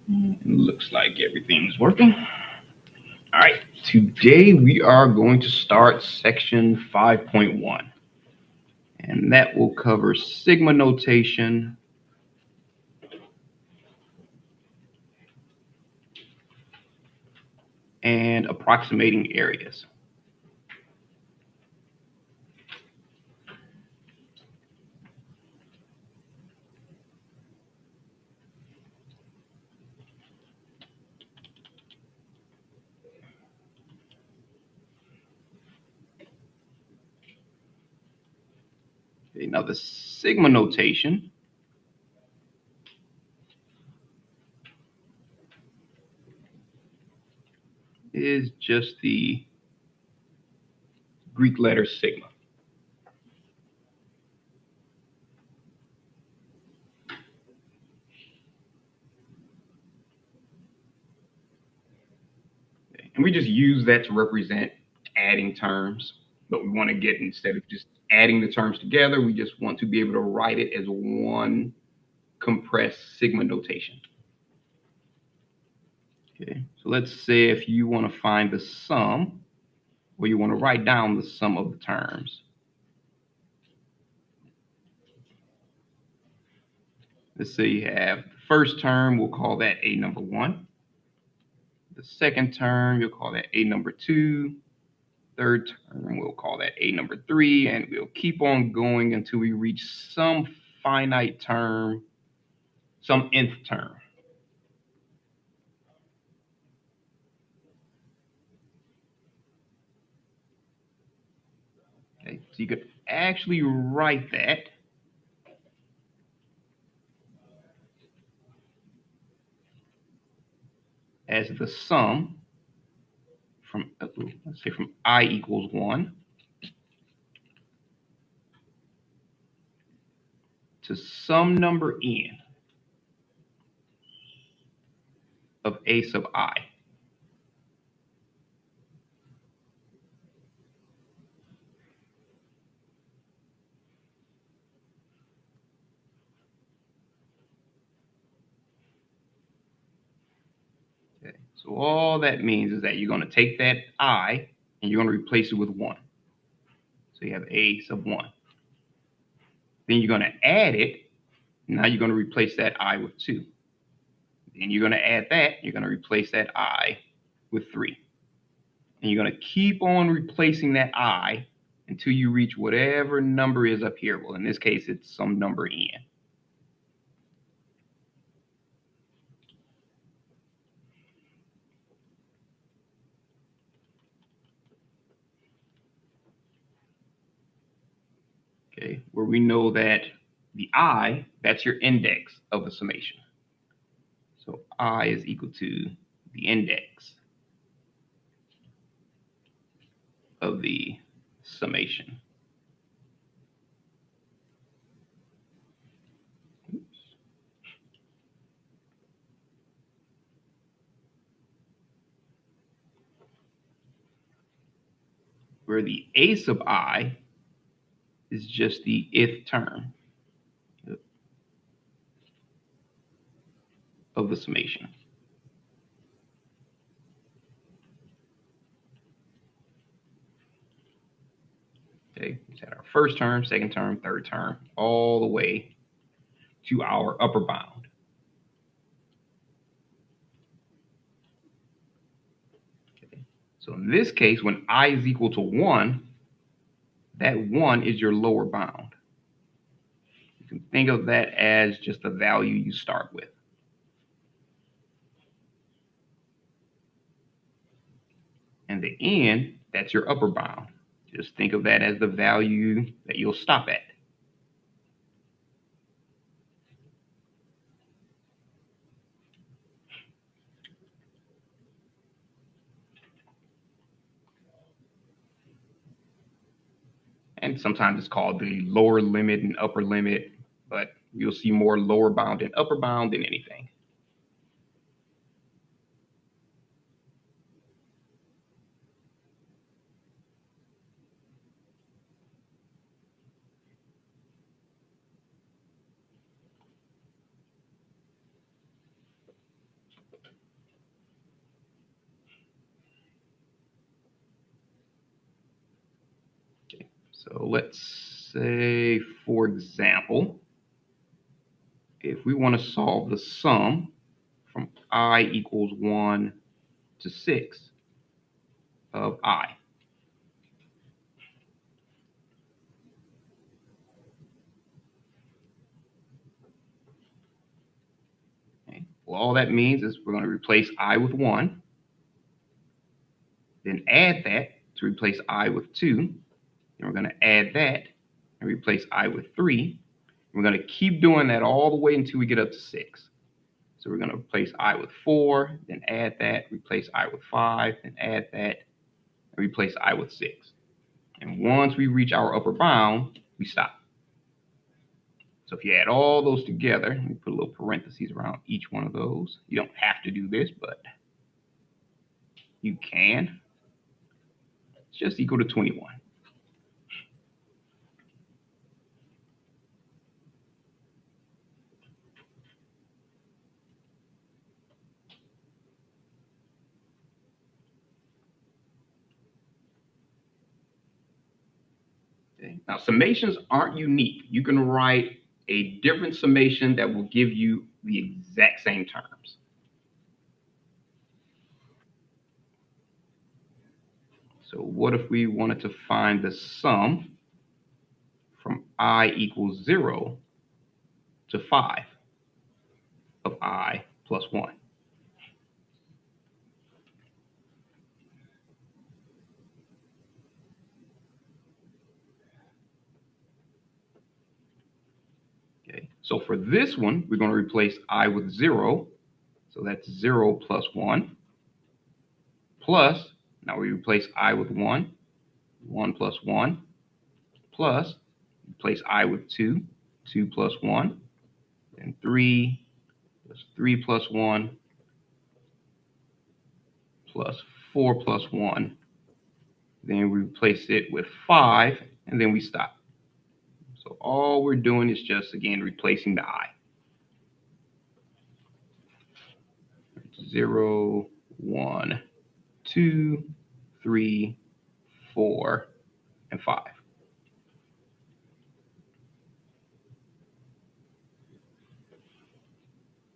Looks like everything's working. All right, today we are going to start section 5.1, and that will cover sigma notation and approximating areas. Okay, now the sigma notation is just the Greek letter sigma. Okay, and we just use that to represent adding terms, but we want to get, instead of just adding the terms together, we just want to be able to write it as one compressed sigma notation. Okay, so let's say if you want to find the sum, or you want to write down the sum of the terms. Let's say you have the first term, we'll call that a number 1. The second term, you'll call that a number 2. Third term, we'll call that a number 3, and we'll keep on going until we reach some finite term, some nth term. Okay, so you could actually write that as the sum from, let's say, from I equals 1 to some number n of a sub I. Okay, so all that means is that you're going to take that I and you're going to replace it with 1. So you have a sub 1. Then you're going to add it. Now you're going to replace that I with 2. Then you're going to add that. You're going to replace that I with 3. And you're going to keep on replacing that I until you reach whatever number is up here. Well, in this case, it's some number n. Okay, where we know that the I, that's your index of the summation. So I is equal to the index of the summation. Oops. Where the a sub I is just the ith term of the summation. Okay, we had our first term, second term, third term, all the way to our upper bound. Okay. So in this case, when I is equal to 1, that 1 is your lower bound. You can think of that as just the value you start with. And the n, that's your upper bound. Just think of that as the value that you'll stop at. And sometimes it's called the lower limit and upper limit, but you'll see more lower bound and upper bound than anything. So let's say, for example, if we want to solve the sum from I equals 1 to 6 of I. Okay. Well, all that means is we're going to replace I with 1, then add that to replace I with 2, then we're going to add that and replace I with 3. We're going to keep doing that all the way until we get up to 6. So we're going to replace I with 4, then add that, replace I with 5, then add that, and replace I with 6. And once we reach our upper bound, we stop. So if you add all those together, we put a little parentheses around each one of those. You don't have to do this, but you can. It's just equal to 21. Okay. Now, summations aren't unique. You can write a different summation that will give you the exact same terms. So what if we wanted to find the sum from I equals 0 to 5 of I plus 1? Okay, so for this one, we're going to replace I with 0. So that's 0 plus 1. Plus, now we replace I with 1. 1 plus 1. Plus, replace I with 2. 2 plus 1. And 3 plus 3 plus 1. Plus 4 plus 1. Then we replace it with 5. And then we stop. So all we're doing is just, again, replacing the I. 0, 1, 2, 3, 4, and 5.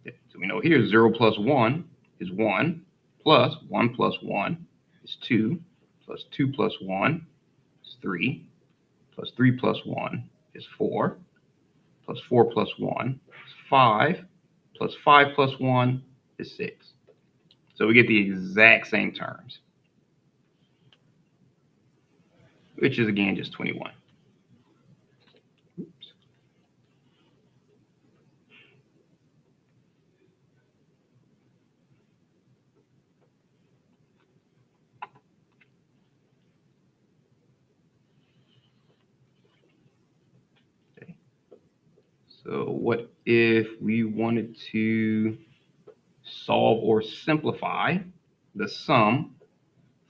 So we know here 0 plus 1 is 1, plus 1 plus 1 is 2, plus 2 plus 1 is 3, plus 3 plus 1 is 4, plus 4 plus 1 is 5, plus 5 plus 1 is 6. So we get the exact same terms, which is again just 21. Oops. Okay. So what if we wanted to solve or simplify the sum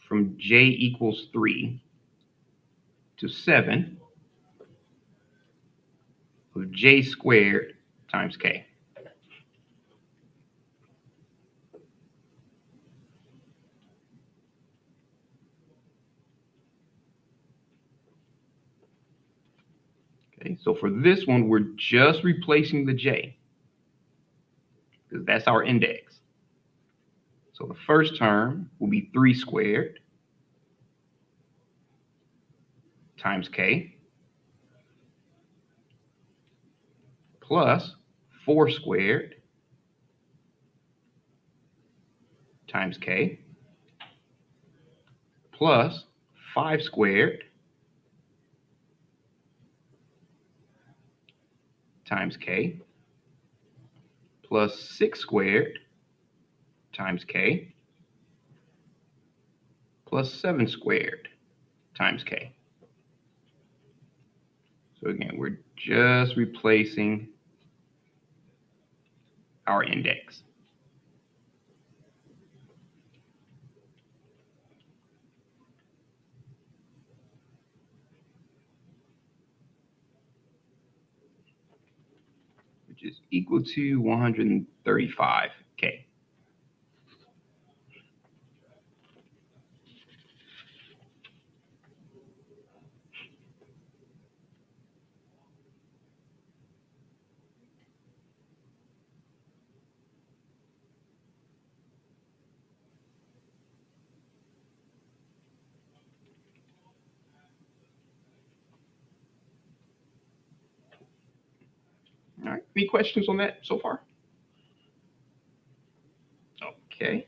from j equals 3 to 7 of j squared times k? Okay, so for this one, we're just replacing the j because that's our index. So the first term will be 3 squared times k plus 4 squared times k plus 5 squared times k plus 6 squared times k plus 7 squared times k. So again, we're just replacing our index. Which is equal to 135k. right. Any questions on that so far? Okay.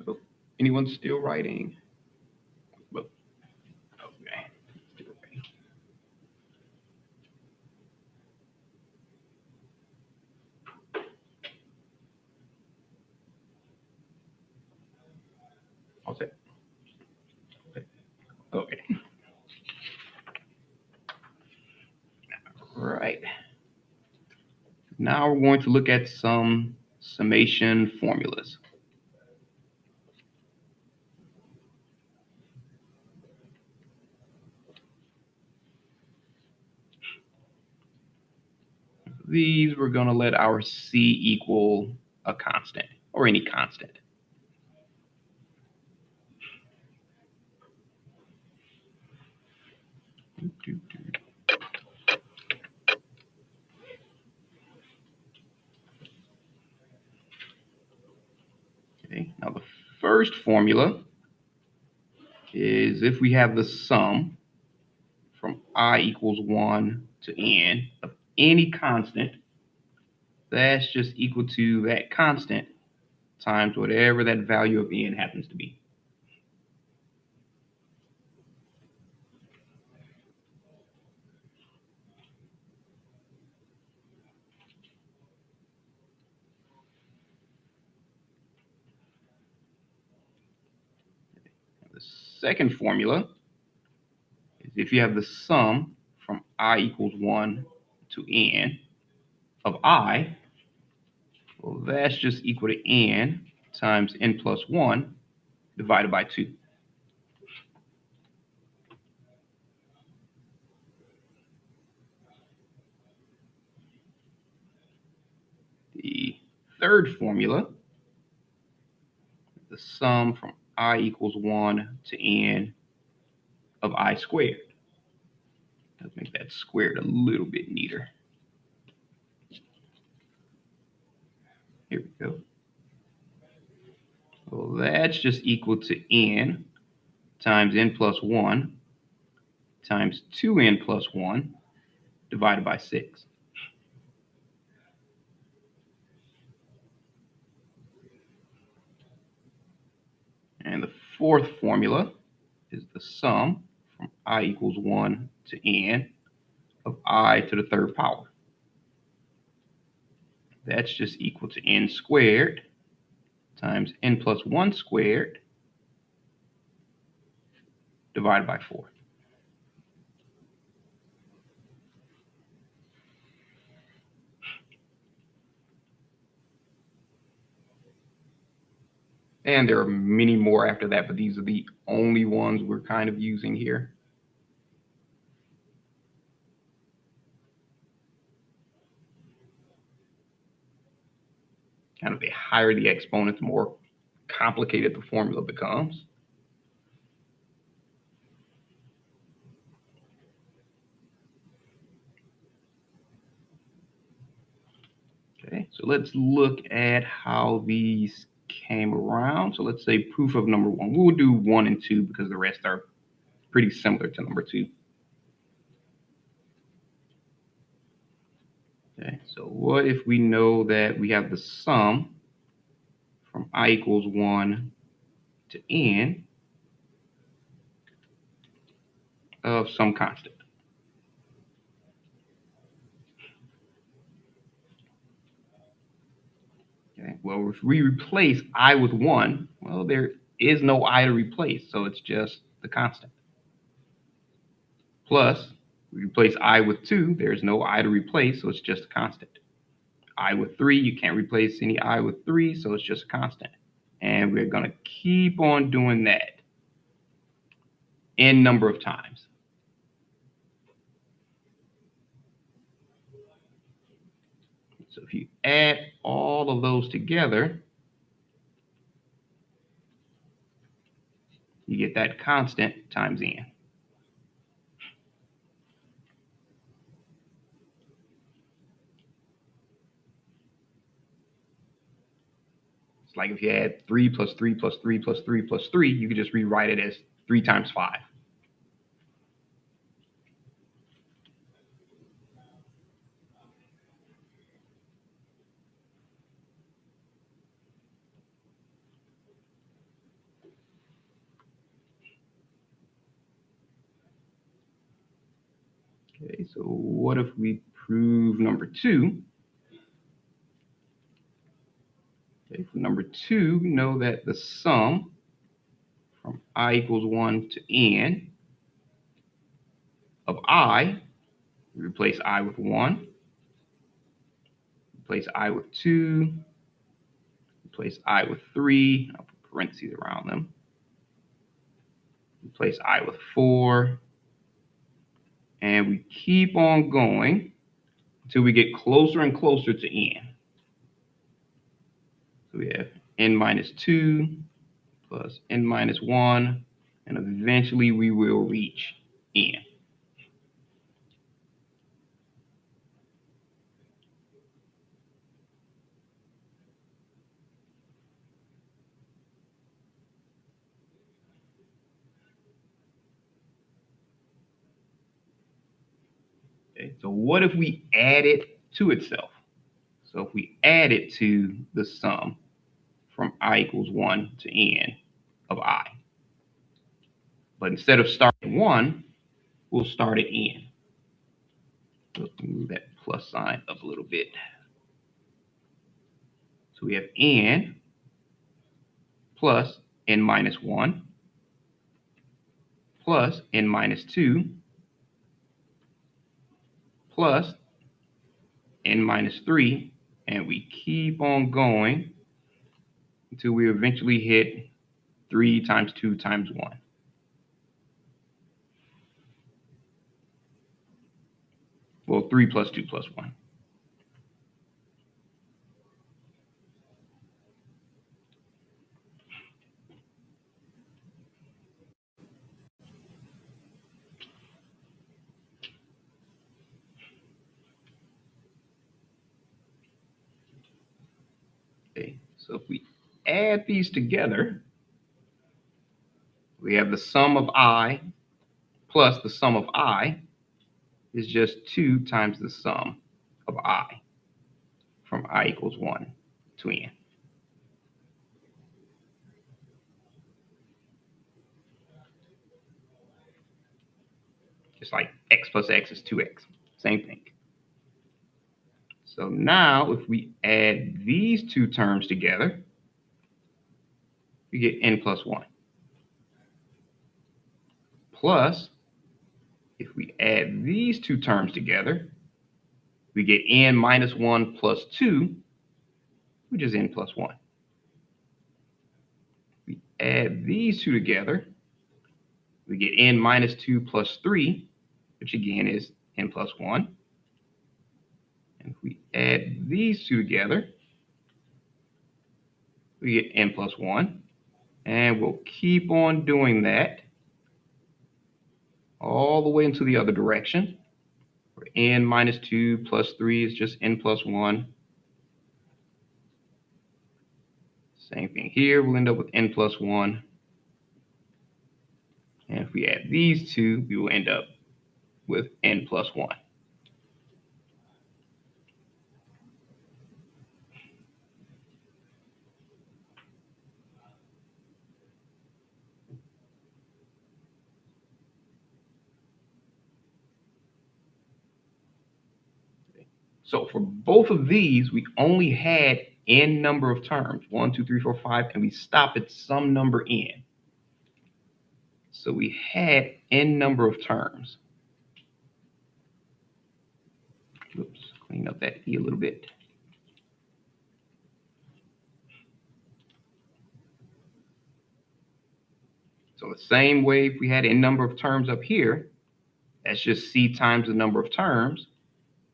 Oh, anyone still writing? Well, okay. Still writing. All set. Okay. All right. Now we're going to look at some summation formulas. These we're going to let our C equal a constant or any constant. Okay, now the first formula is if we have the sum from I equals 1 to n of any constant, that's just equal to that constant times whatever that value of n happens to be. The second formula is if you have the sum from I equals 1 to n of I, well, that's just equal to n times n plus 1 divided by 2. The third formula, the sum from I equals 1 to n of I squared. Let's make that squared a little bit neater. Here we go. Well, that's just equal to n times n plus 1 times 2n plus 1 divided by 6. And the fourth formula is the sum from I equals 1 to n of I to the third power. That's just equal to n squared times n plus 1 squared divided by 4. And there are many more after that, but these are the only ones we're kind of using here. Kind of the higher the exponent, the more complicated the formula becomes. Okay, so let's look at how these came around. So let's say proof of number 1. We'll do 1 and 2 because the rest are pretty similar to number 2. Okay, so what if we know that we have the sum from I equals 1 to n of some constant? Okay, well, if we replace I with 1, well, there is no I to replace, so it's just the constant. Plus, we replace I with 2, there's no I to replace, so it's just a constant. I with 3, you can't replace any I with 3, so it's just a constant. And we're going to keep on doing that n number of times. So if you add all of those together, you get that constant times n. It's like if you add 3 plus 3 plus 3 plus 3 plus 3, you could just rewrite it as 3 times 5. Okay, so what if we prove number 2? Okay, for number 2, we know that the sum from I equals 1 to n of I, we replace I with 1, replace I with 2, replace I with 3, I'll put parentheses around them, replace I with 4, and we keep on going until we get closer and closer to n. So we have n minus 2 plus n minus 1, and eventually we will reach n. Okay, so what if we add it to itself? So if we add it to the sum from I equals 1 to n of I, but instead of starting at 1, we'll start at n. So let's move that plus sign up a little bit. So we have n plus n minus 1 plus n minus 2 plus n minus 3, and we keep on going until we eventually hit 3 times 2 times 1. Well, 3 plus 2 plus 1. Okay, so if we add these together, we have the sum of I plus the sum of I is just 2 times the sum of I from I equals 1 to n. Just like x plus x is 2x. Same thing. So now if we add these two terms together, we get n plus 1. Plus, if we add these two terms together, we get n minus 1 plus 2, which is n plus 1. We add these two together, we get n minus 2 plus 3, which again is n plus 1. And if we add these two together, we get n plus 1. And we'll keep on doing that all the way into the other direction, where n minus 2 plus 3 is just n plus 1. Same thing here, we'll end up with n plus 1. And if we add these two, we will end up with n plus 1. So for both of these, we only had n number of terms, 1, 2, 3, 4, 5, and we stop at some number n. So we had n number of terms. Oops, clean up that E a little bit. So the same way if we had n number of terms up here, that's just C times the number of terms.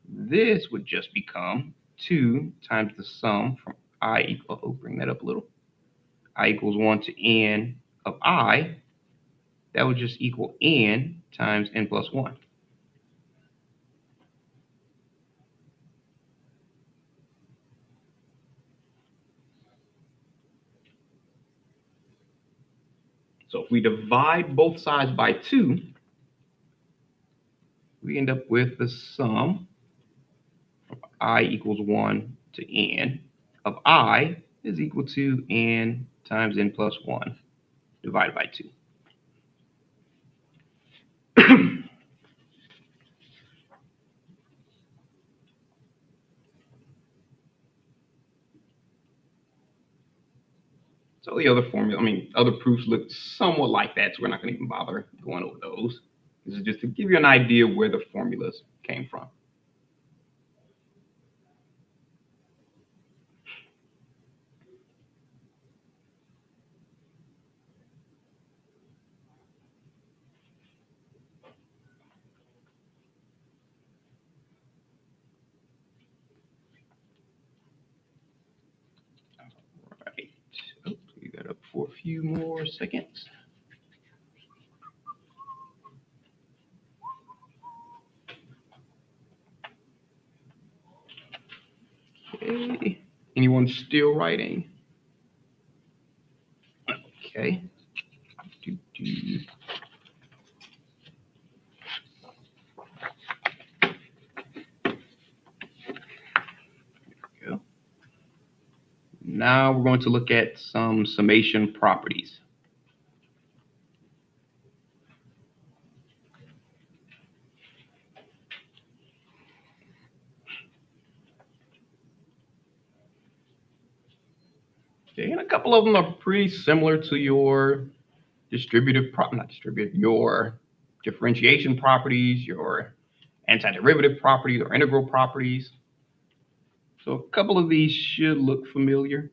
This would just become 2 times the sum from I equal, oh, bring that up a little. I equals 1 to n of I. That would just equal n times n plus 1. So if we divide both sides by 2, we end up with the sum of I equals 1 to n of I is equal to n times n plus 1 divided by 2. So the other formula, other proofs look somewhat like that, so we're not going to even bother going over those. This is just to give you an idea of where the formulas came from. All right. Oops, leave that up for a few more seconds. Okay. Anyone still writing? Okay. Go. Now we're going to look at some summation properties. Okay, and a couple of them are pretty similar to your your differentiation properties, your antiderivative properties or integral properties. So a couple of these should look familiar.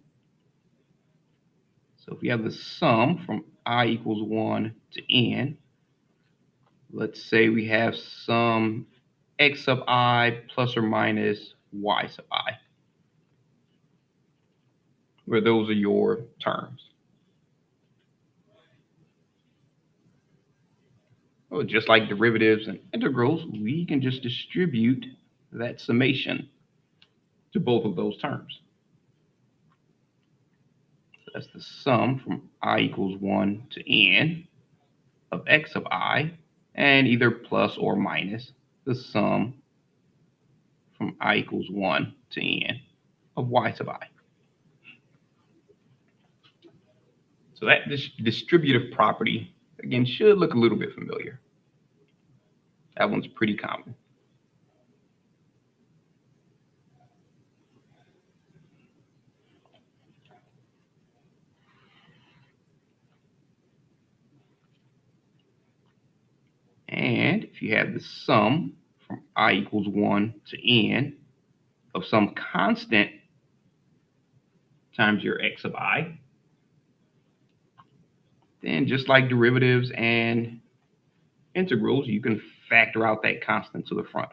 So if we have the sum from I equals 1 to n, let's say we have some x sub I plus or minus y sub I, where those are your terms. Well, just like derivatives and integrals, we can just distribute that summation to both of those terms. So that's the sum from I equals 1 to n of x sub I, and either plus or minus the sum from I equals 1 to n of y sub I. So that distributive property, again, should look a little bit familiar. That one's pretty common. And if you have the sum from I equals 1 to n of some constant times your x sub I, then just like derivatives and integrals, you can factor out that constant to the front.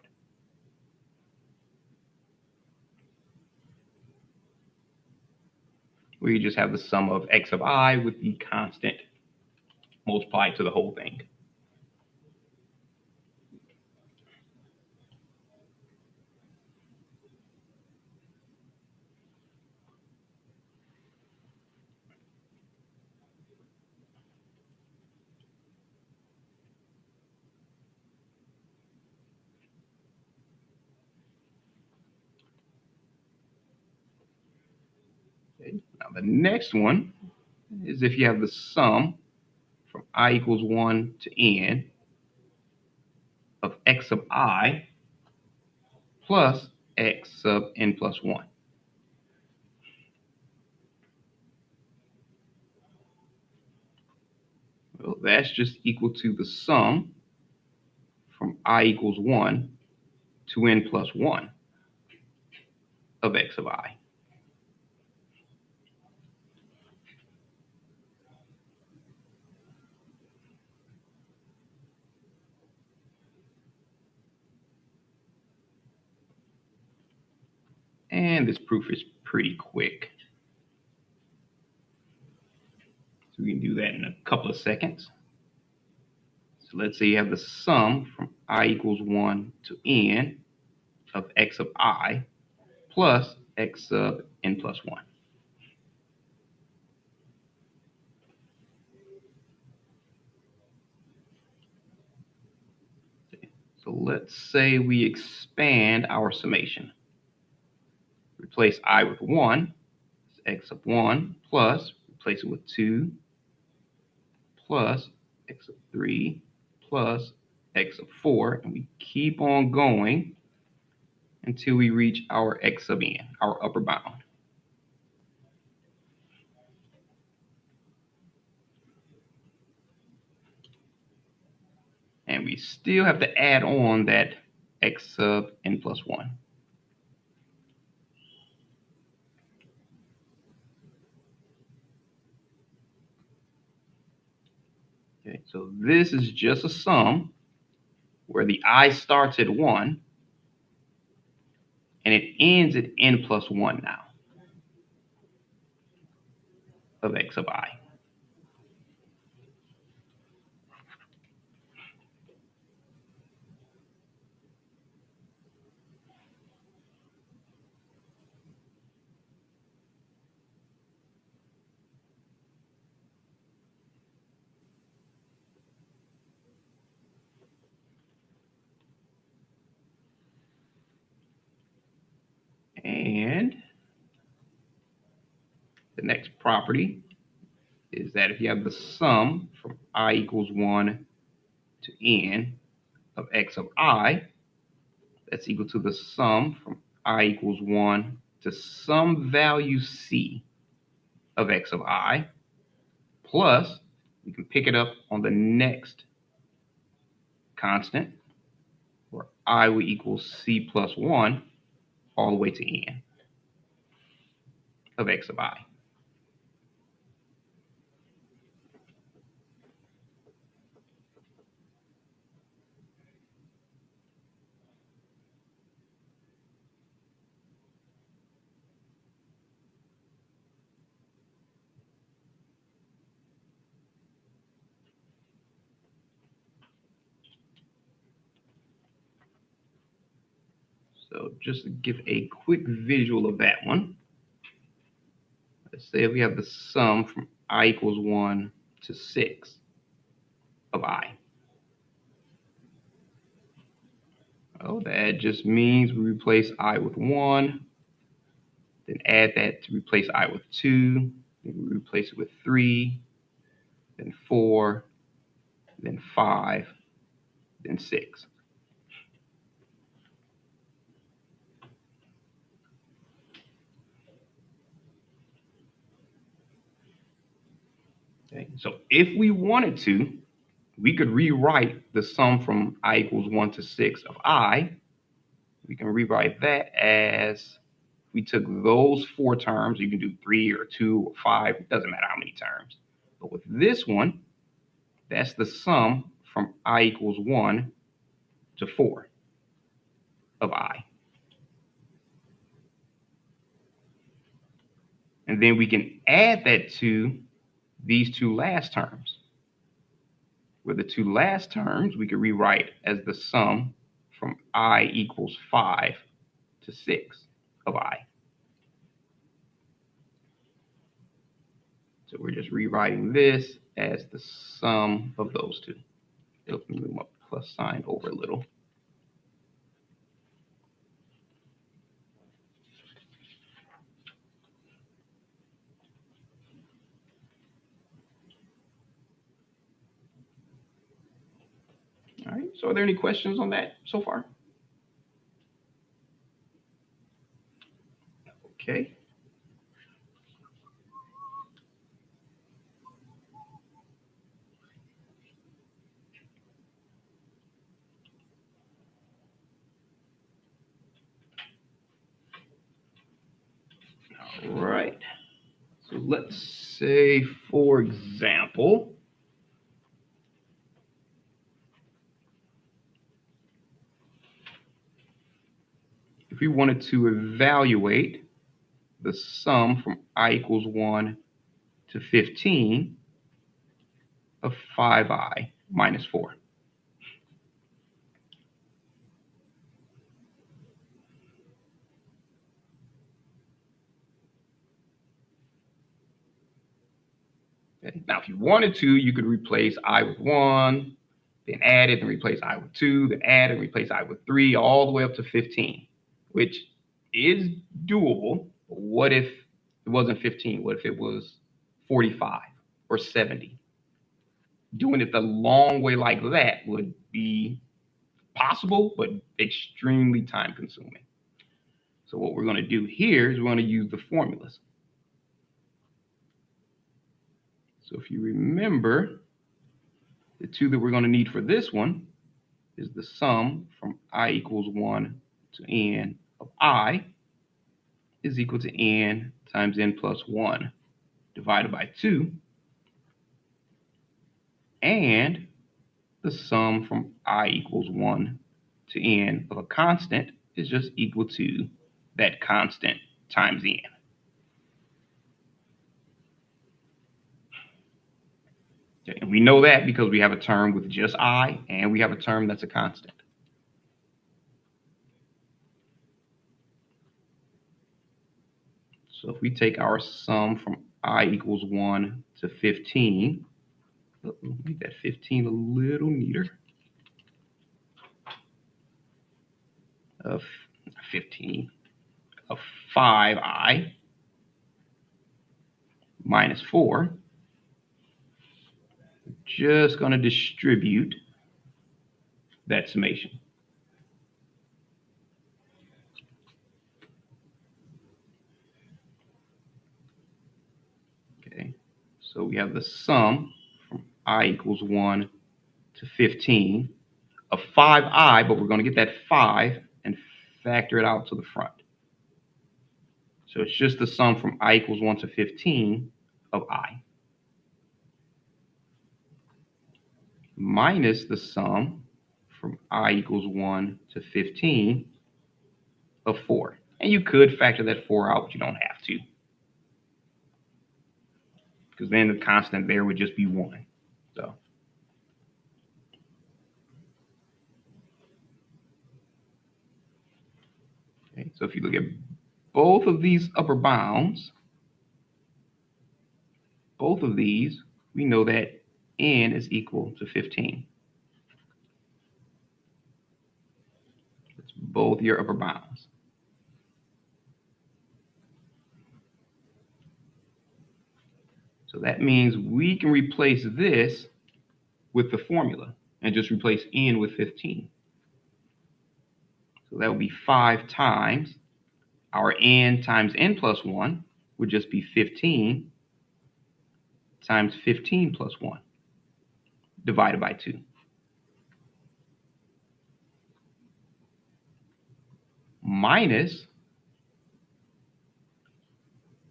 Where you just have the sum of x sub I with the constant multiplied to the whole thing. Okay. Now the next one is if you have the sum from I equals 1 to n of x sub I plus x sub n plus 1. Well, that's just equal to the sum from I equals 1 to n plus 1 of x sub I. And this proof is pretty quick. So we can do that in a couple of seconds. So let's say you have the sum from I equals 1 to n of x sub I plus x sub n plus 1. So let's say we expand our summation. Replace I with 1, it's x sub 1 plus, replace it with 2 plus x sub 3 plus x sub 4, and we keep on going until we reach our x sub n, our upper bound. and we still have to add on that x sub n plus 1. Okay, so this is just a sum where the I starts at 1 and it ends at n plus 1 now of x sub I. And the next property is that if you have the sum from I equals 1 to n of x of I, that's equal to the sum from I equals 1 to some value c of x of I, plus we can pick it up on the next constant, where I will equal c plus 1 all the way to n of x of I. So just to give a quick visual of that one, let's say we have the sum from I equals 1 to 6 of I. Oh, that just means we replace I with 1, then add that to replace I with 2, then we replace it with 3, then 4, then 5, then 6. Okay, so if we wanted to, we could rewrite the sum from I equals 1 to 6 of I. We can rewrite that as we took those 4 terms. You can do 3 or 2 or 5. It doesn't matter how many terms. But with this one, that's the sum from I equals 1 to 4 of I. And then we can add that to these 2 last terms. With the 2 last terms, we could rewrite as the sum from I equals 5 to 6 of I. So we're just rewriting this as the sum of those 2. Let me move my plus sign over a little. All right, so are there any questions on that so far? Okay. All right. So let's say, for example, if we wanted to evaluate the sum from I equals 1 to 15 of 5I minus 4. Okay. Now, if you wanted to, you could replace I with 1, then add it and replace I with 2, then add and replace I with 3, all the way up to 15, which is doable. But what if it wasn't 15? What if it was 45 or 70? Doing it the long way like that would be possible, but extremely time consuming. So what we're going to do here is we're going to use the formulas. So if you remember, the 2 that we're going to need for this one is the sum from I equals 1 to n of I is equal to n times n plus 1 divided by 2, and the sum from I equals 1 to n of a constant is just equal to that constant times n. Okay, and we know that because we have a term with just I and we have a term that's a constant. So if we take our sum from I equals 1 to 15, make that 15 a little neater. Of 15 of 5i minus 4, just going to distribute that summation. Okay, so we have the sum from I equals 1 to 15 of 5i, but we're going to get that 5 and factor it out to the front. So it's just the sum from I equals 1 to 15 of I minus the sum from I equals 1 to 15 of 4. And you could factor that 4 out, but you don't have to, because then the constant there would just be 1. So okay, so if you look at both of these upper bounds, both of these, we know that n is equal to 15. It's both your upper bounds. So that means we can replace this with the formula and just replace n with 15. So that would be 5 times our n times n plus 1 would just be 15 times 15 plus 1 divided by 2. Minus,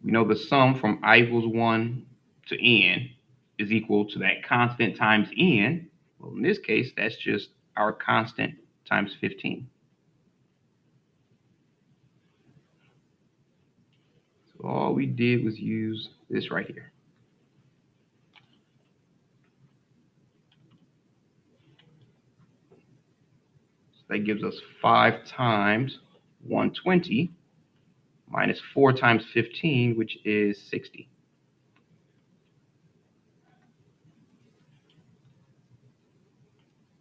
we know the sum from I equals 1 to n is equal to that constant times n. Well, in this case, that's just our constant times 15. So all we did was use this right here. So that gives us 5 times 120 minus 4 times 15, which is 60.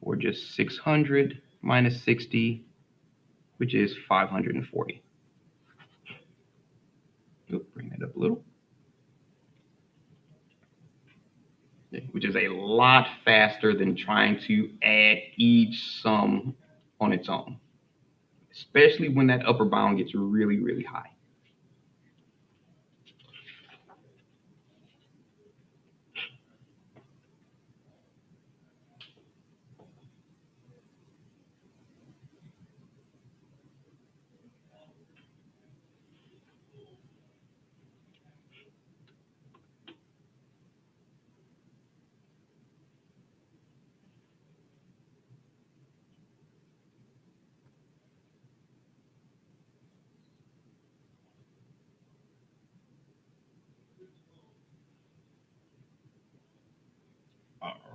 Or just 600 minus 60, which is 540. Bring that up a little. Which is a lot faster than trying to add each sum on its own, especially when that upper bound gets really, really high.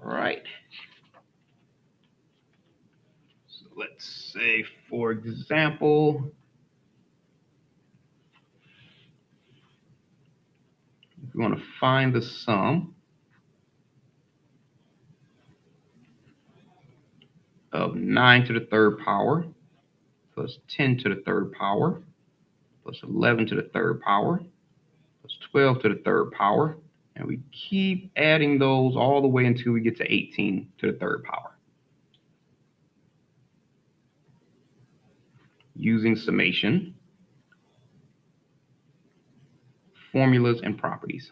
All right. So let's say, for example, if we want to find the sum of 9 to the third power plus 10 to the third power plus 11 to the third power plus 12 to the third power, and we keep adding those all the way until we get to 18 to the third power. Using summation, formulas, and properties.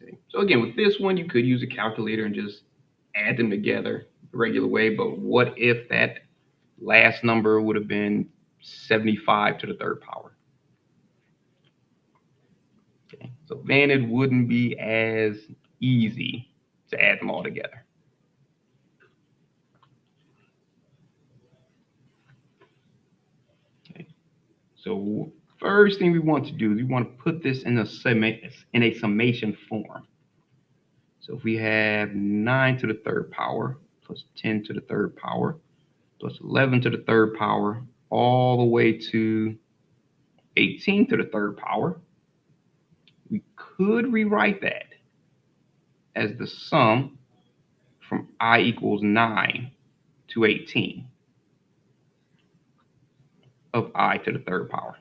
Okay. So again, with this one, you could use a calculator and just add them together the regular way. But what if that last number would have been 75 to the third power? Okay. So then it wouldn't be as easy to add them all together. Okay. So first thing we want to do is we want to put this in a summation form. So if we have 9 to the third power plus 10 to the third power plus 11 to the third power all the way to 18 to the third power, we could rewrite that as the sum from I equals 9 to 18 of I to the third power.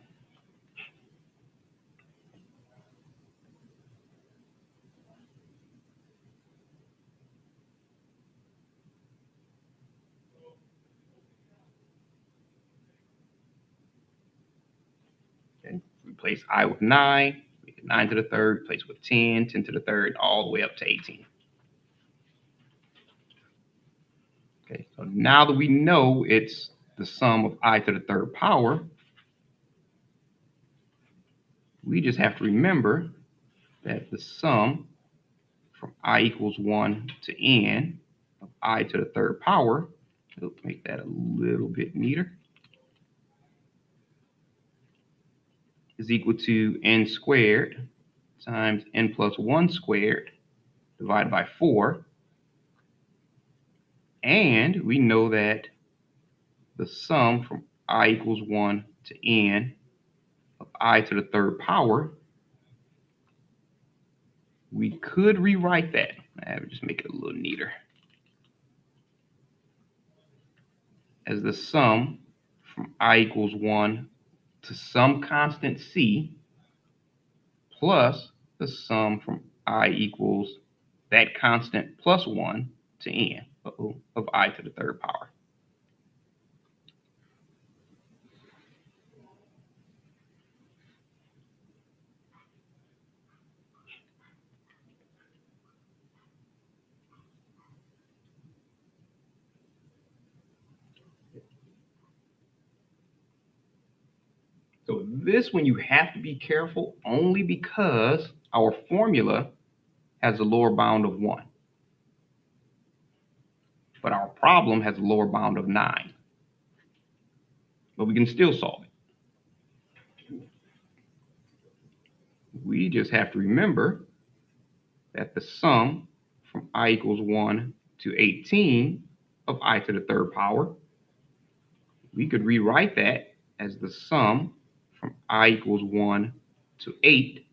Okay. Replace I with 9, 9 to the third, replace with 10, 10 to the third, all the way up to 18. Okay, so now that we know it's the sum of I to the third power, we just have to remember that the sum from I equals 1 to n of I to the third power, let's make that a little bit neater, is equal to n squared times n plus 1 squared divided by 4. And we know that the sum from I equals 1 to n of I to the third power, we could rewrite that. I would just make it a little neater. As the sum from I equals 1 to some constant c plus the sum from I equals that constant plus 1 to n of I to the third power. So this one you have to be careful only because our formula has a lower bound of 1. But our problem has a lower bound of 9. But we can still solve it. We just have to remember that the sum from I equals 1 to 18 of I to the third power, we could rewrite that as the sum from I equals 1 to 8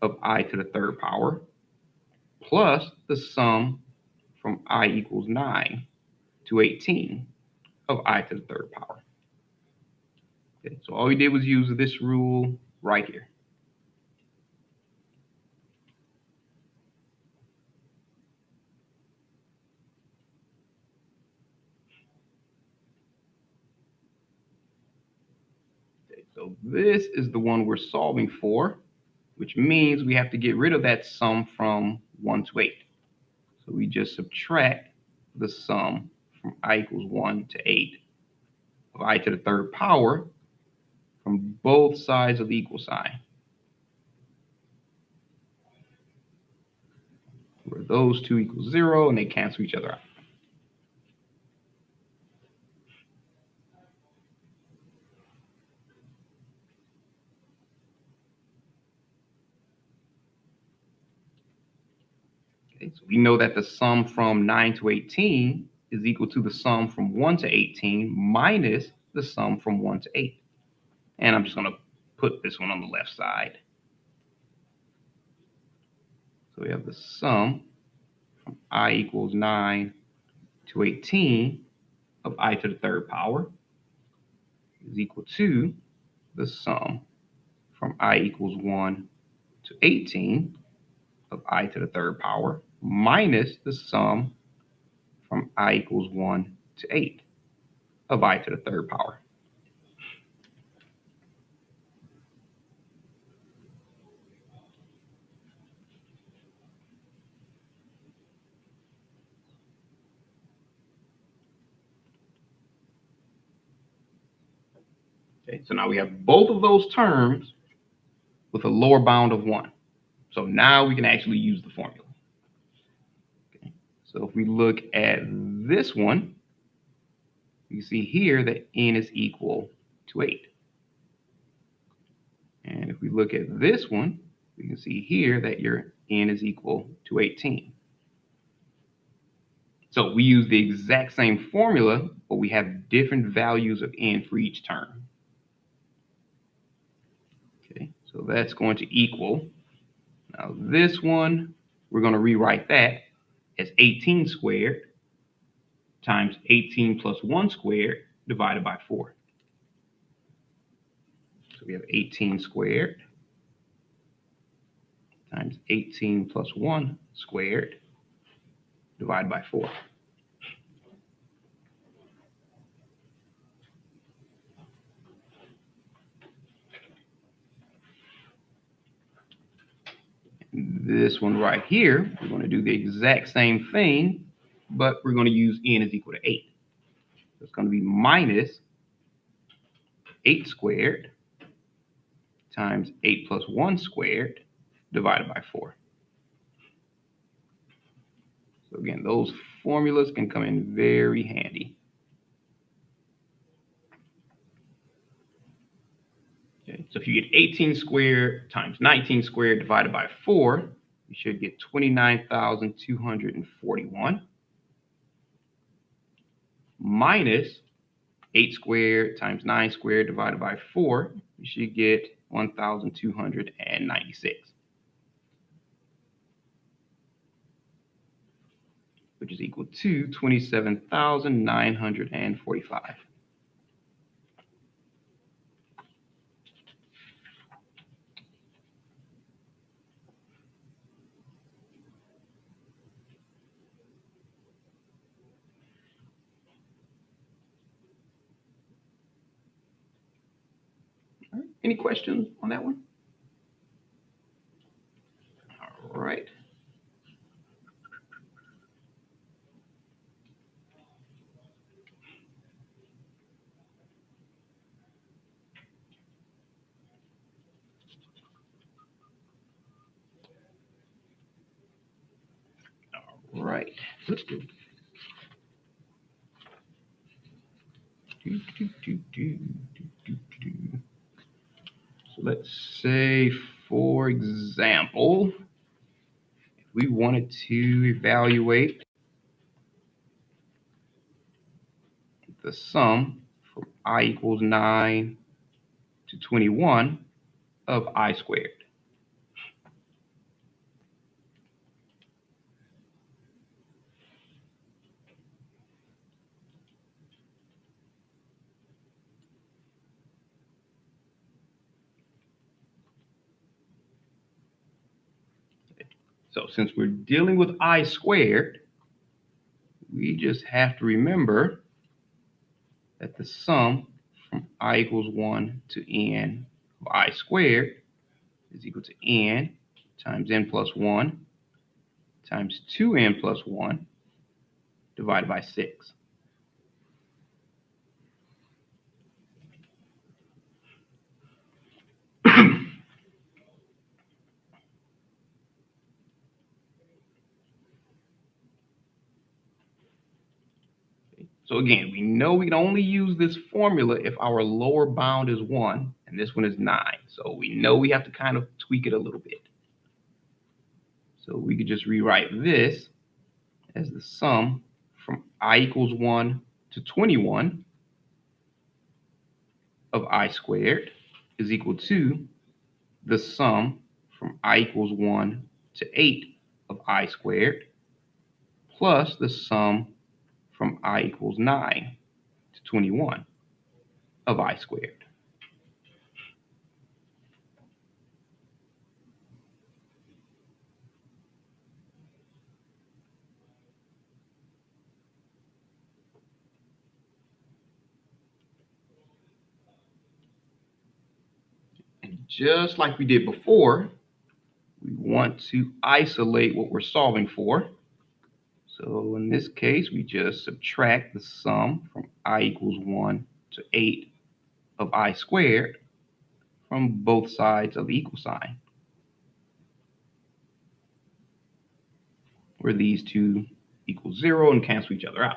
of I to the third power plus the sum from I equals 9 to 18 of I to the third power. Okay, so all we did was use this rule right here. Okay, so this is the one we're solving for, which means we have to get rid of that sum from 1 to 8. So we just subtract the sum from I equals 1 to 8 of I to the third power from both sides of the equal sign, where those two equal 0 and they cancel each other out. Okay, so we know that the sum from 9 to 18 is equal to the sum from 1 to 18 minus the sum from 1 to 8. And I'm just going to put this one on the left side. So we have the sum from I equals 9 to 18 of I to the third power is equal to the sum from I equals 1 to 18 of I to the third power minus the sum from I equals 1 to 8 of I to the third power. Okay, so now we have both of those terms with a lower bound of 1. So now we can actually use the formula. Okay, so if we look at this one, you see here that n is equal to 8. And if we look at this one, we can see here that your n is equal to 18. So we use the exact same formula, but we have different values of n for each term. Okay, so that's going to equal, now this one, we're going to rewrite that as 18 squared times 18 plus 1 squared divided by 4. So we have 18 squared times 18 plus 1 squared divided by 4. This one right here, we're going to do the exact same thing, but we're going to use n is equal to 8. So it's going to be minus 8 squared times 8 plus 1 squared divided by 4. So again, those formulas can come in very handy. Okay, so if you get 18 squared times 19 squared divided by 4, you should get 29,241 minus 8 squared times 9 squared divided by 4, you should get 1,296, which is equal to 27,945. Right. Any questions on that one? All right. All right. Let's go. So let's say, for example, if we wanted to evaluate the sum from I equals 9 to 21 of I squared. So since we're dealing with I squared, we just have to remember that the sum from I equals 1 to n of I squared is equal to n times n plus 1 times 2n plus 1 divided by 6. So again, we know we can only use this formula if our lower bound is 1 and this one is 9. So we know we have to kind of tweak it a little bit. So we could just rewrite this as the sum from I equals 1 to 21 of I squared is equal to the sum from I equals 1 to 8 of I squared plus the sum from I equals 9 to 21 of I squared. And just like we did before, we want to isolate what we're solving for. So in this case, we just subtract the sum from I equals 1 to 8 of I squared from both sides of the equal sign, where these two equal 0 and cancel each other out.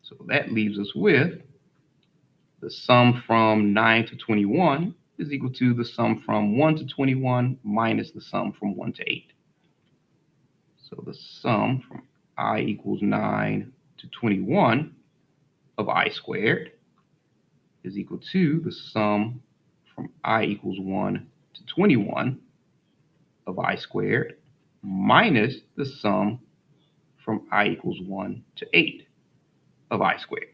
So that leaves us with the sum from 9 to 21 is equal to the sum from 1 to 21 minus the sum from 1 to 8. So the sum from I equals 9 to 21 of I squared is equal to the sum from I equals 1 to 21 of I squared minus the sum from I equals 1 to 8 of I squared.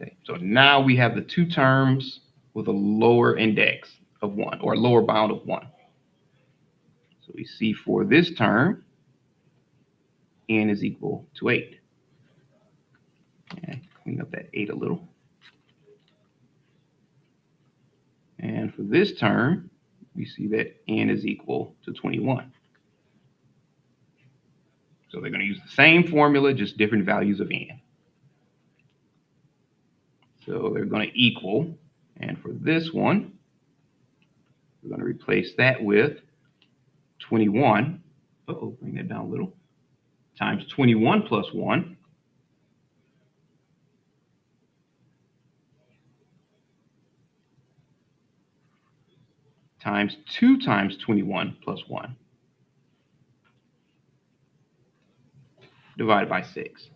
Okay, so now we have the two terms with a lower index of 1 or lower bound of 1. So we see for this term, n is equal to 8. Okay, clean up that 8 a little. And for this term, we see that n is equal to 21. So they're going to use the same formula, just different values of n. So they're going to equal, and for this one, we're going to replace that with 21. Bring that down a little. Times 21 plus 1. Times 2 times 21 plus 1. Divided by 6.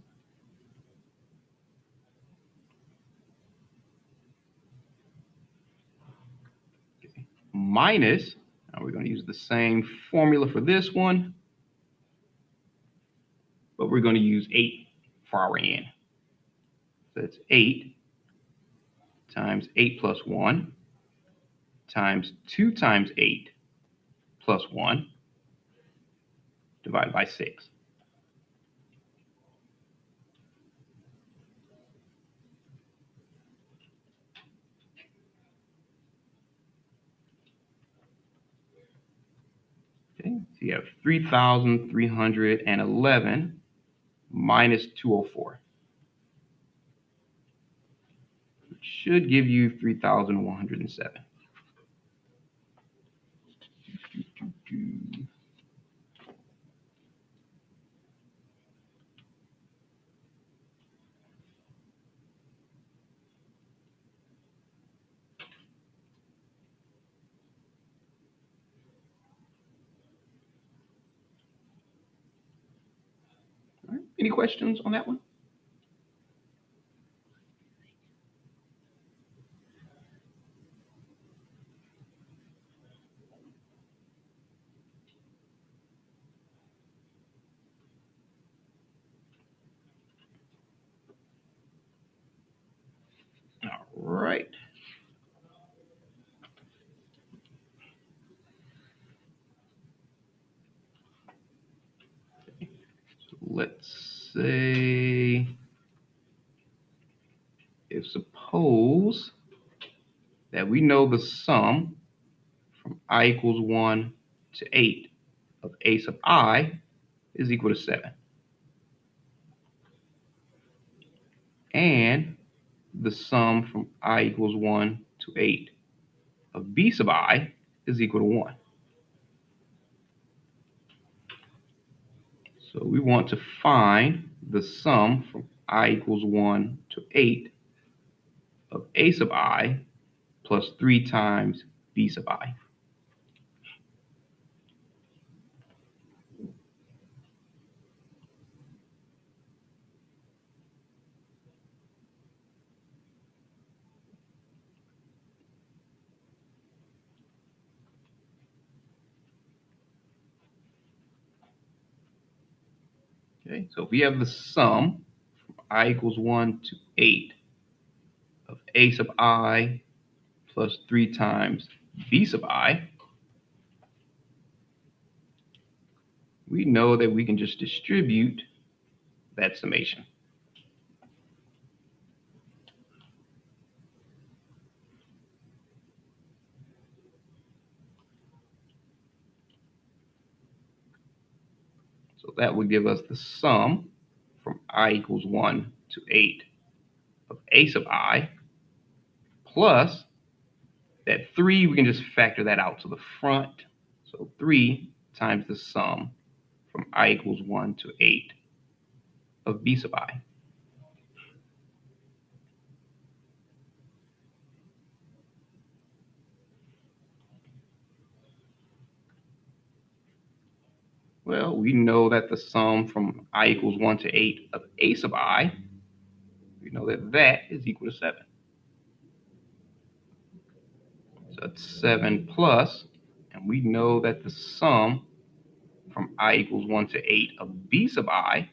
Okay. Minus, now we're going to use the same formula for this one, but we're going to use 8 for our n. So that's 8 times 8 plus 1 times 2 times 8 plus 1 divided by 6. Okay, so you have 3,311 minus 204. Which should give you 3,107. All right. Any questions on that one? All right. So let's say if suppose that we know the sum from I equals 1 to 8 of a sub I is equal to 7. And the sum from I equals 1 to 8 of b sub I is equal to 1. So we want to find the sum from I equals 1 to 8 of a sub I plus 3 times b sub I. Okay, so if we have the sum from I equals 1 to 8 of a sub I plus 3 times b sub I, we know that we can just distribute that summation. So that would give us the sum from I equals 1 to 8 of a sub I, plus that 3, we can just factor that out to the front. So 3 times the sum from I equals 1 to 8 of b sub I. Well, we know that the sum from I equals 1 to 8 of a sub I, we know that that is equal to 7. So it's 7 plus, and we know that the sum from I equals 1 to 8 of b sub I,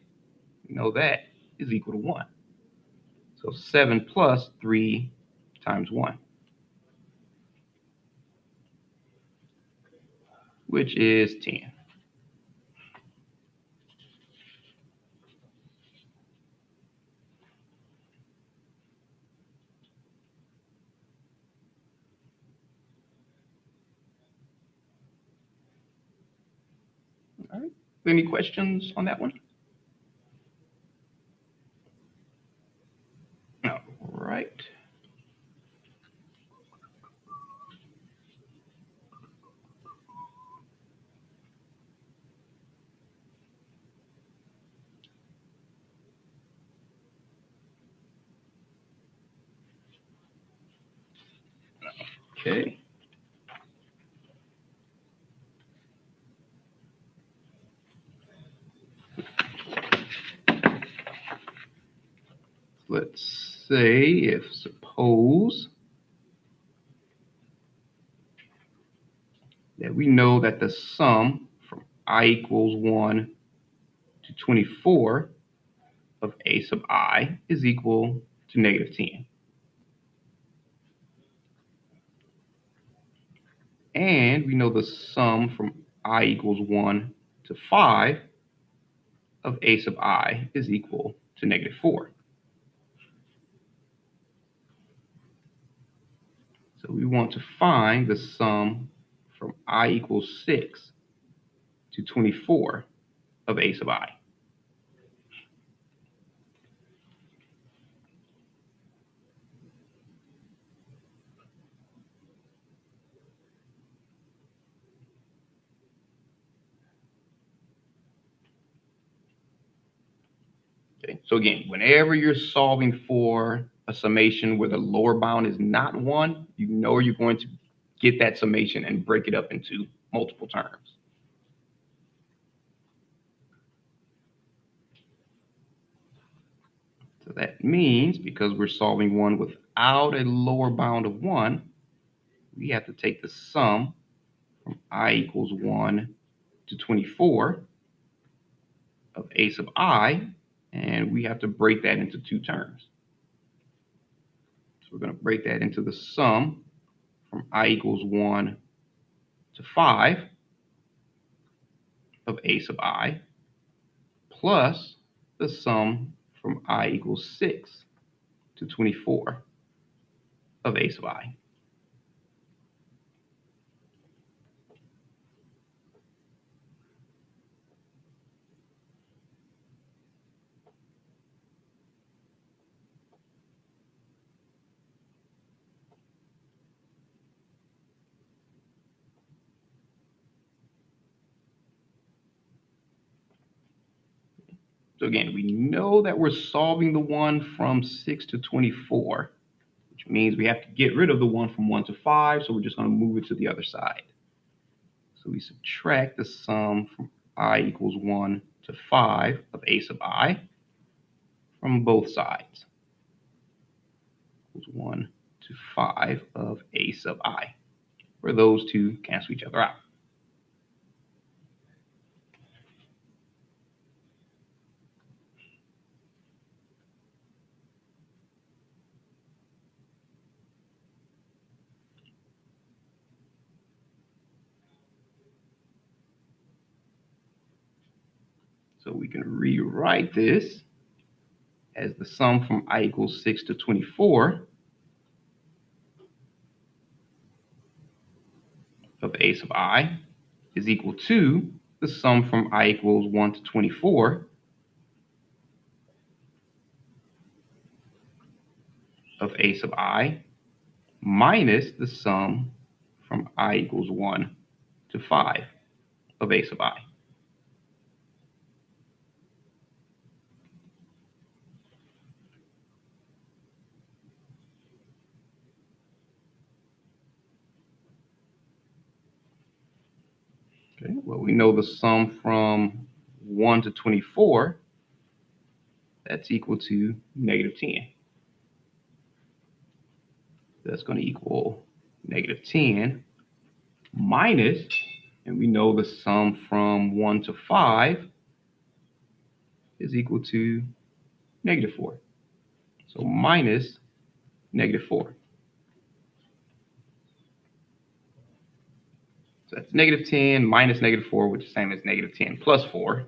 we know that is equal to 1. So 7 plus 3 times 1, which is 10. All right. Any questions on that one? All right. Okay. Let's say if suppose that we know that the sum from I equals 1 to 24 of a sub I is equal to negative 10. And we know the sum from I equals 1 to 5 of a sub I is equal to negative 4. So we want to find the sum from I equals 6 to 24 of a sub I. Okay. So again, whenever you're solving for a summation where the lower bound is not 1, you know you're going to get that summation and break it up into multiple terms. So that means because we're solving one without a lower bound of 1, we have to take the sum from I equals 1 to 24 of a sub I, and we have to break that into 2 terms. So we're going to break that into the sum from I equals 1 to 5 of a sub I, plus the sum from I equals 6 to 24 of a sub I. So again, we know that we're solving the one from 6 to 24, which means we have to get rid of the one from 1 to 5, so we're just going to move it to the other side. So we subtract the sum from I equals 1 to 5 of a sub I from both sides. Equals 1 to 5 of a sub I, where those two cancel each other out. So we can rewrite this as the sum from I equals 6 to 24 of a sub I is equal to the sum from I equals 1 to 24 of a sub I minus the sum from I equals 1 to 5 of a sub I. Okay, well, we know the sum from 1 to 24, that's equal to negative 10. That's going to equal negative 10 minus, and we know the sum from 1 to 5 is equal to negative 4. So minus negative 4. So that's negative 10 minus negative 4, which is the same as negative 10 plus 4,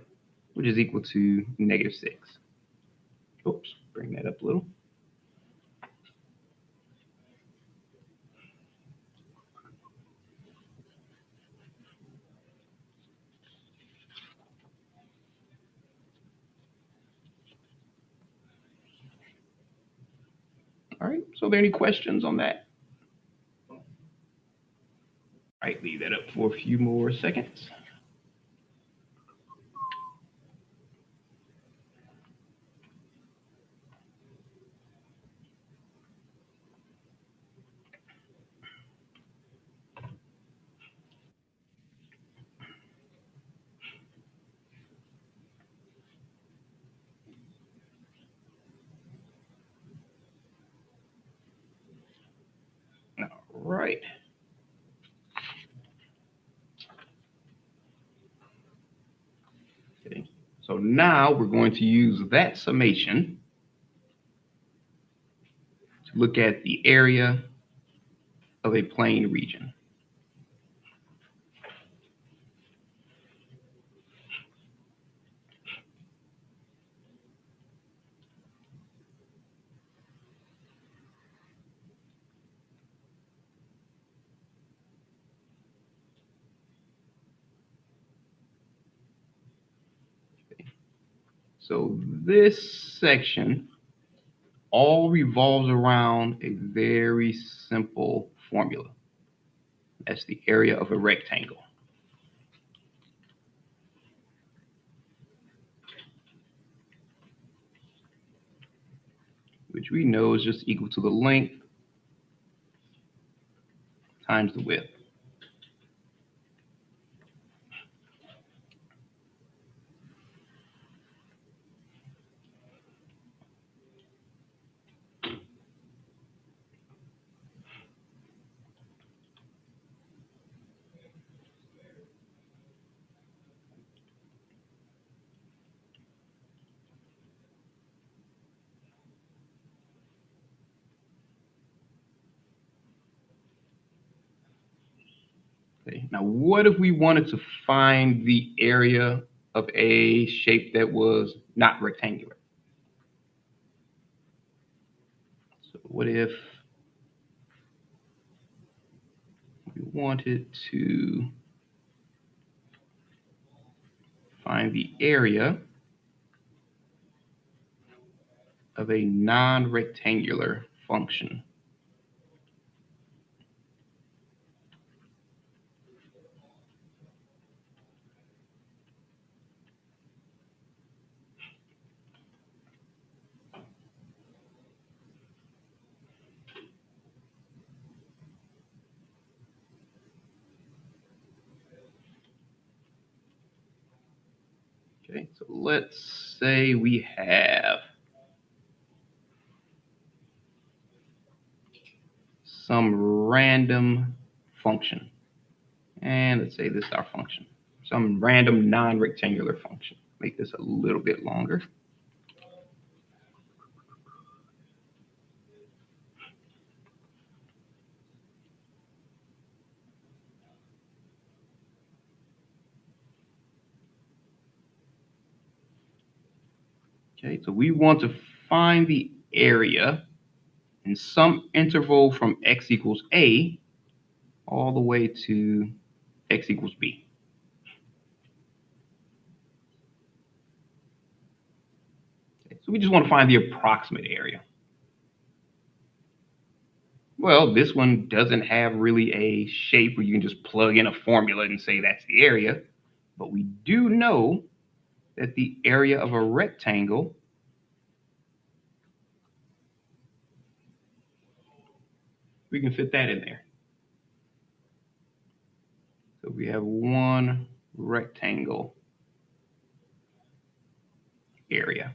which is equal to negative 6. Oops, bring that up a little. All right, so are there any questions on that? All right, leave that up for a few more seconds. All right. Okay. So now we're going to use that summation to look at the area of a plane region. So this section all revolves around a very simple formula. That's the area of a rectangle, which we know is just equal to the length times the width. Okay. Now, what if we wanted to find the area of a shape that was not rectangular? So what if we wanted to find the area of a non-rectangular function? Okay, so let's say we have some random function. And let's say this is our function. Some random non-rectangular function. Make this a little bit longer. Okay, so we want to find the area in some interval from x equals a all the way to x equals b. Okay, so we just want to find the approximate area. Well, this one doesn't have really a shape where you can just plug in a formula and say that's the area, but we do know that the area of a rectangle we can fit that in there. So we have one rectangle area.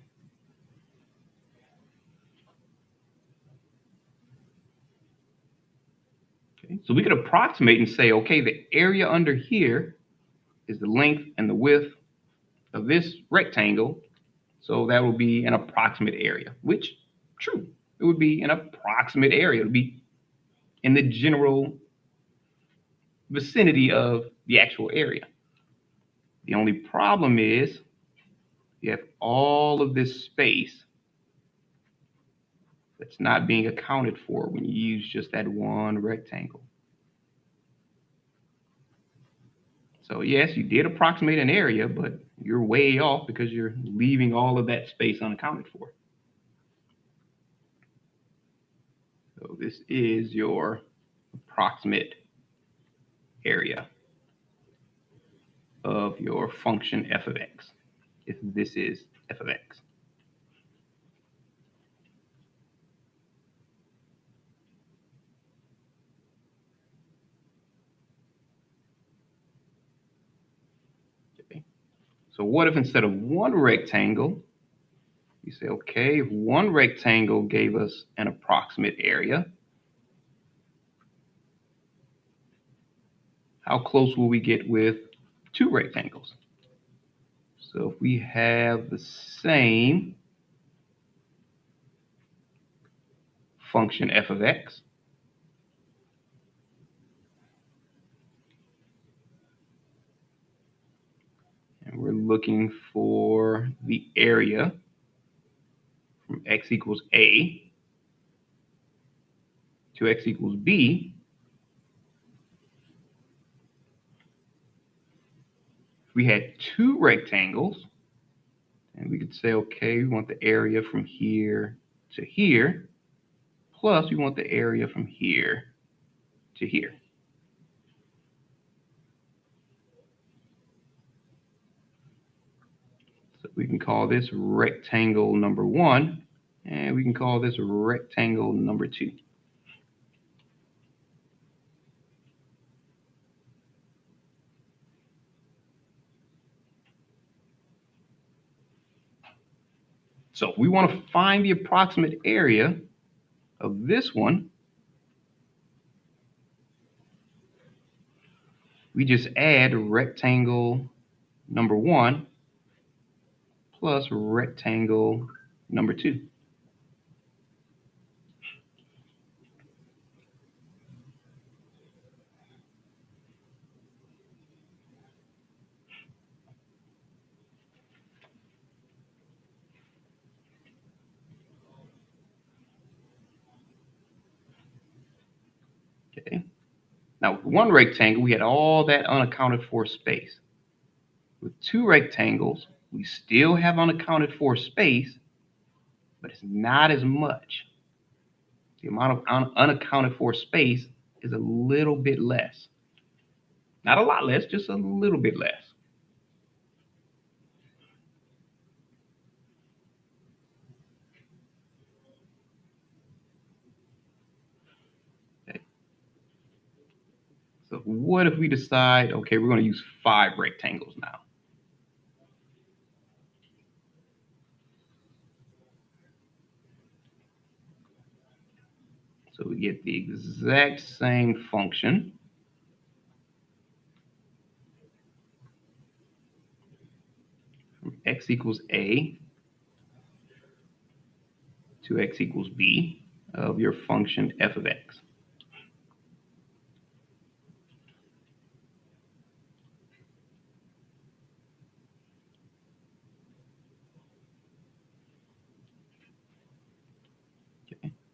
Okay, so we could approximate and say, okay, the area under here is the length and the width of this rectangle. So that would be an approximate area, which, true, it would be an approximate area. It would be in the general vicinity of the actual area. The only problem is you have all of this space that's not being accounted for when you use just that one rectangle. So yes, you did approximate an area, but you're way off because you're leaving all of that space unaccounted for. So this is your approximate area of your function f of x, if this is f of x. Okay. So what if instead of one rectangle, you say, okay, if one rectangle gave us an approximate area, how close will we get with two rectangles? So if we have the same function f of x, and we're looking for the area from x equals a to x equals b, if we had two rectangles, and we could say, okay, we want the area from here to here, plus we want the area from here to here. So we can call this rectangle number one, and we can call this rectangle number two. So if we want to find the approximate area of this one, we just add rectangle number one plus rectangle number two. Okay. Now, with one rectangle, we had all that unaccounted for space. With two rectangles, we still have unaccounted for space, but it's not as much. The amount of unaccounted for space is a little bit less. Not a lot less, just a little bit less. Okay. So what if we decide, okay, we're going to use 5 rectangles now? So we get the exact same function. From x equals a to x equals b of your function f of x.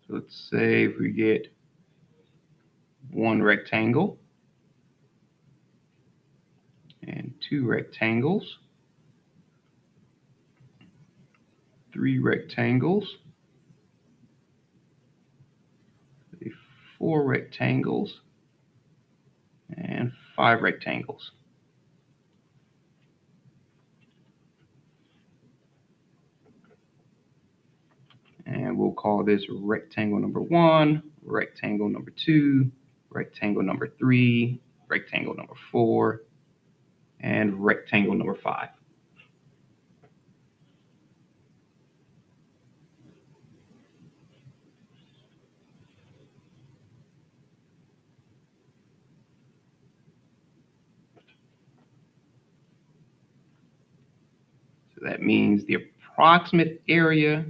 So let's say if we get one rectangle and two rectangles, three rectangles, four rectangles, and five rectangles. And we'll call this rectangle number 1, rectangle number 2, rectangle number 3, rectangle number 4, and rectangle number 5. So that means the approximate area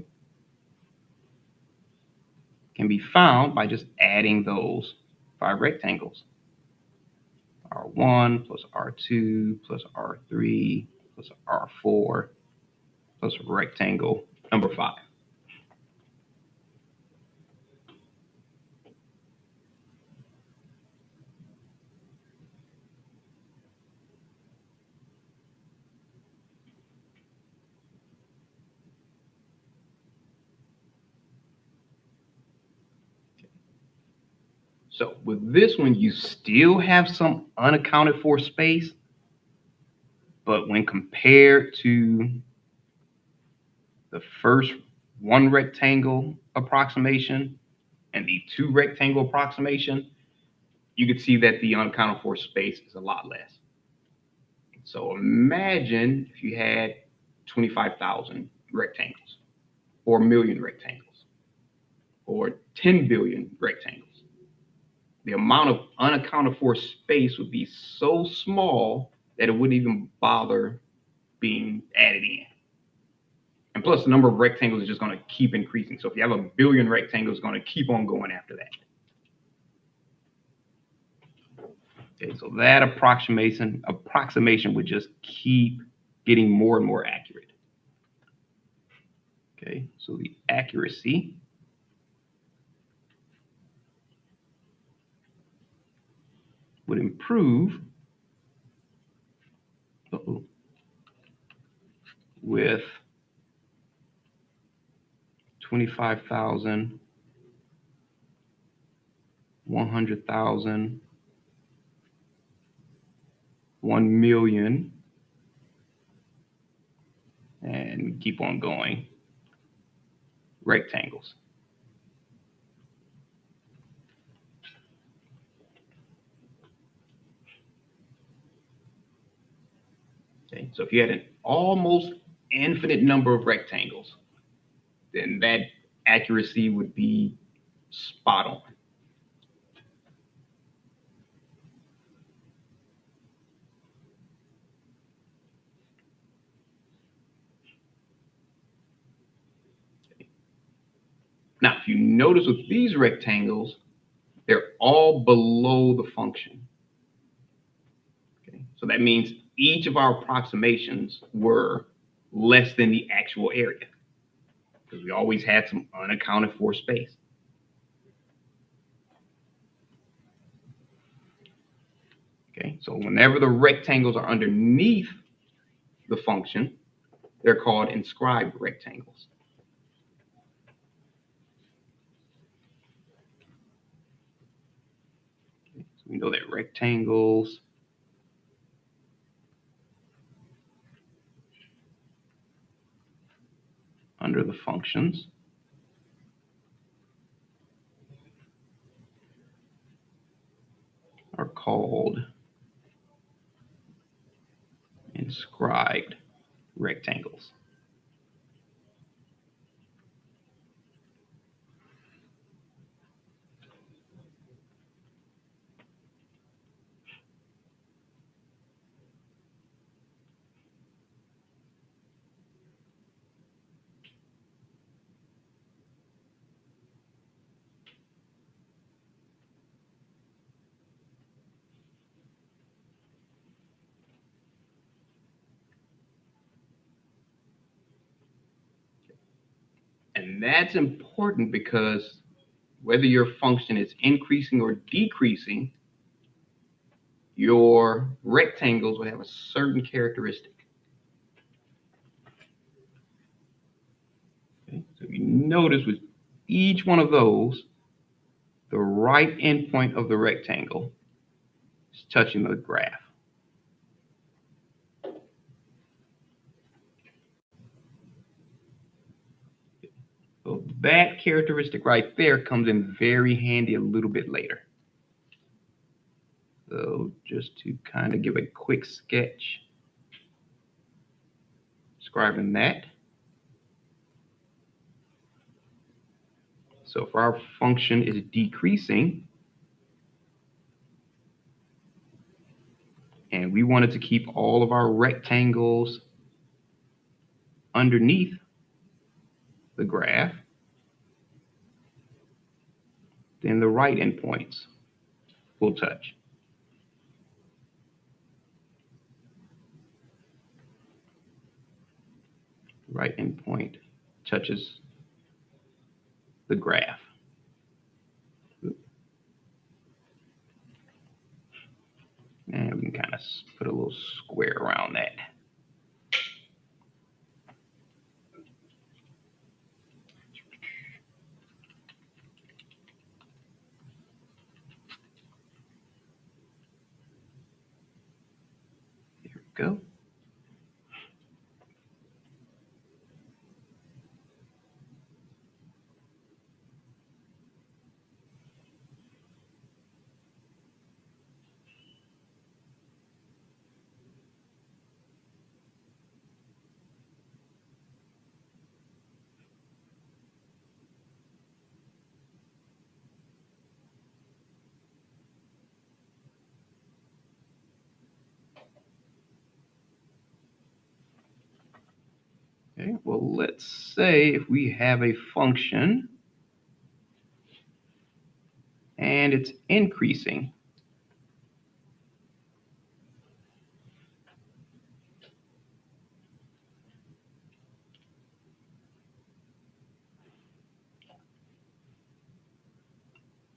can be found by just adding those 5 rectangles. R1 plus R2 plus R3 plus R4 plus rectangle number 5. So with this one, you still have some unaccounted for space, but when compared to the first one rectangle approximation and the two rectangle approximation, you could see that the unaccounted for space is a lot less. So imagine if you had 25,000 rectangles, or a million rectangles, or 10 billion rectangles. The amount of unaccounted for space would be so small that it wouldn't even bother being added in. And plus, the number of rectangles is just going to keep increasing. So if you have a billion rectangles, it's going to keep on going after that. Okay, so that approximation would just keep getting more and more accurate. Okay, so the accuracy would improve with 25,000, 100,000, 1 million, and keep on going, rectangles. Okay, so if you had an almost infinite number of rectangles, then that accuracy would be spot on. Okay. Now, if you notice with these rectangles, they're all below the function. Okay, so that means each of our approximations were less than the actual area because we always had some unaccounted for space. Okay, so whenever the rectangles are underneath the function, they're called inscribed rectangles. Okay, so we know that rectangles under the functions are called inscribed rectangles. And that's important because whether your function is increasing or decreasing, your rectangles will have a certain characteristic. Okay? So you notice with each one of those, the right endpoint of the rectangle is touching the graph. So that characteristic right there comes in very handy a little bit later. So just to kind of give a quick sketch describing that. So if our function is decreasing and we wanted to keep all of our rectangles underneath the graph, then the right endpoints will touch. Right endpoint touches the graph. And we can kind of put a little square around that. There we go. Okay, well, let's say if we have a function and it's increasing.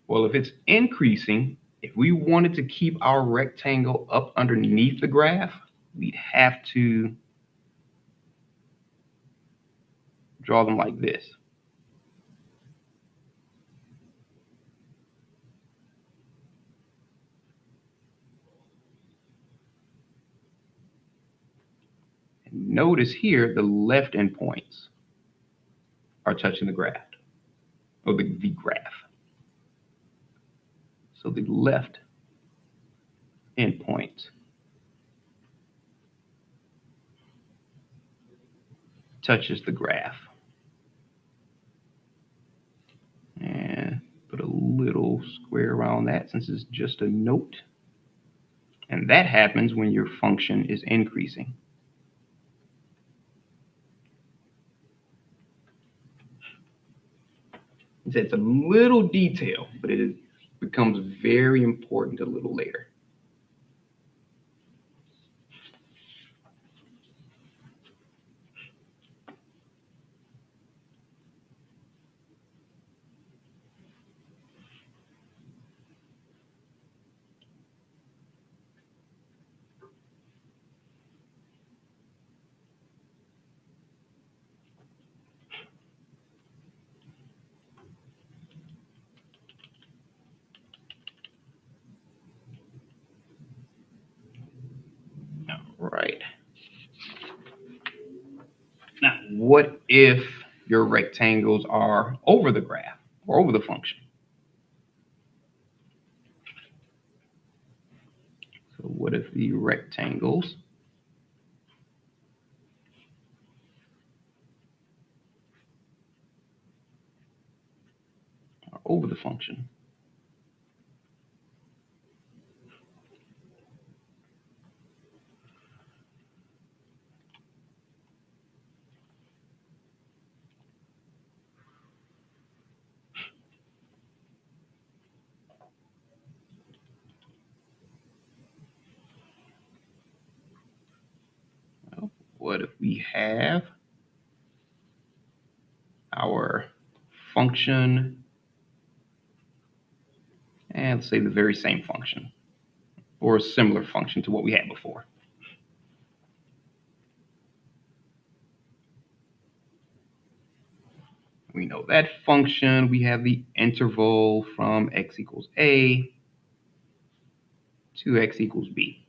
Well, if it's increasing, if we wanted to keep our rectangle up underneath the graph, we'd have to draw them like this. And notice here, the left endpoints are touching the graph, or the graph. So the left endpoint touches the graph. And put a little square around that since it's just a note. And that happens when your function is increasing. It's a little detail, but it becomes very important a little later. All right. Now, what if your rectangles are over the graph or over the function? So what if the rectangles are over the function? Well, what if we have our function and let's say the very same function or a similar function to what we had before. We know that function. We have the interval from x equals a to x equals b.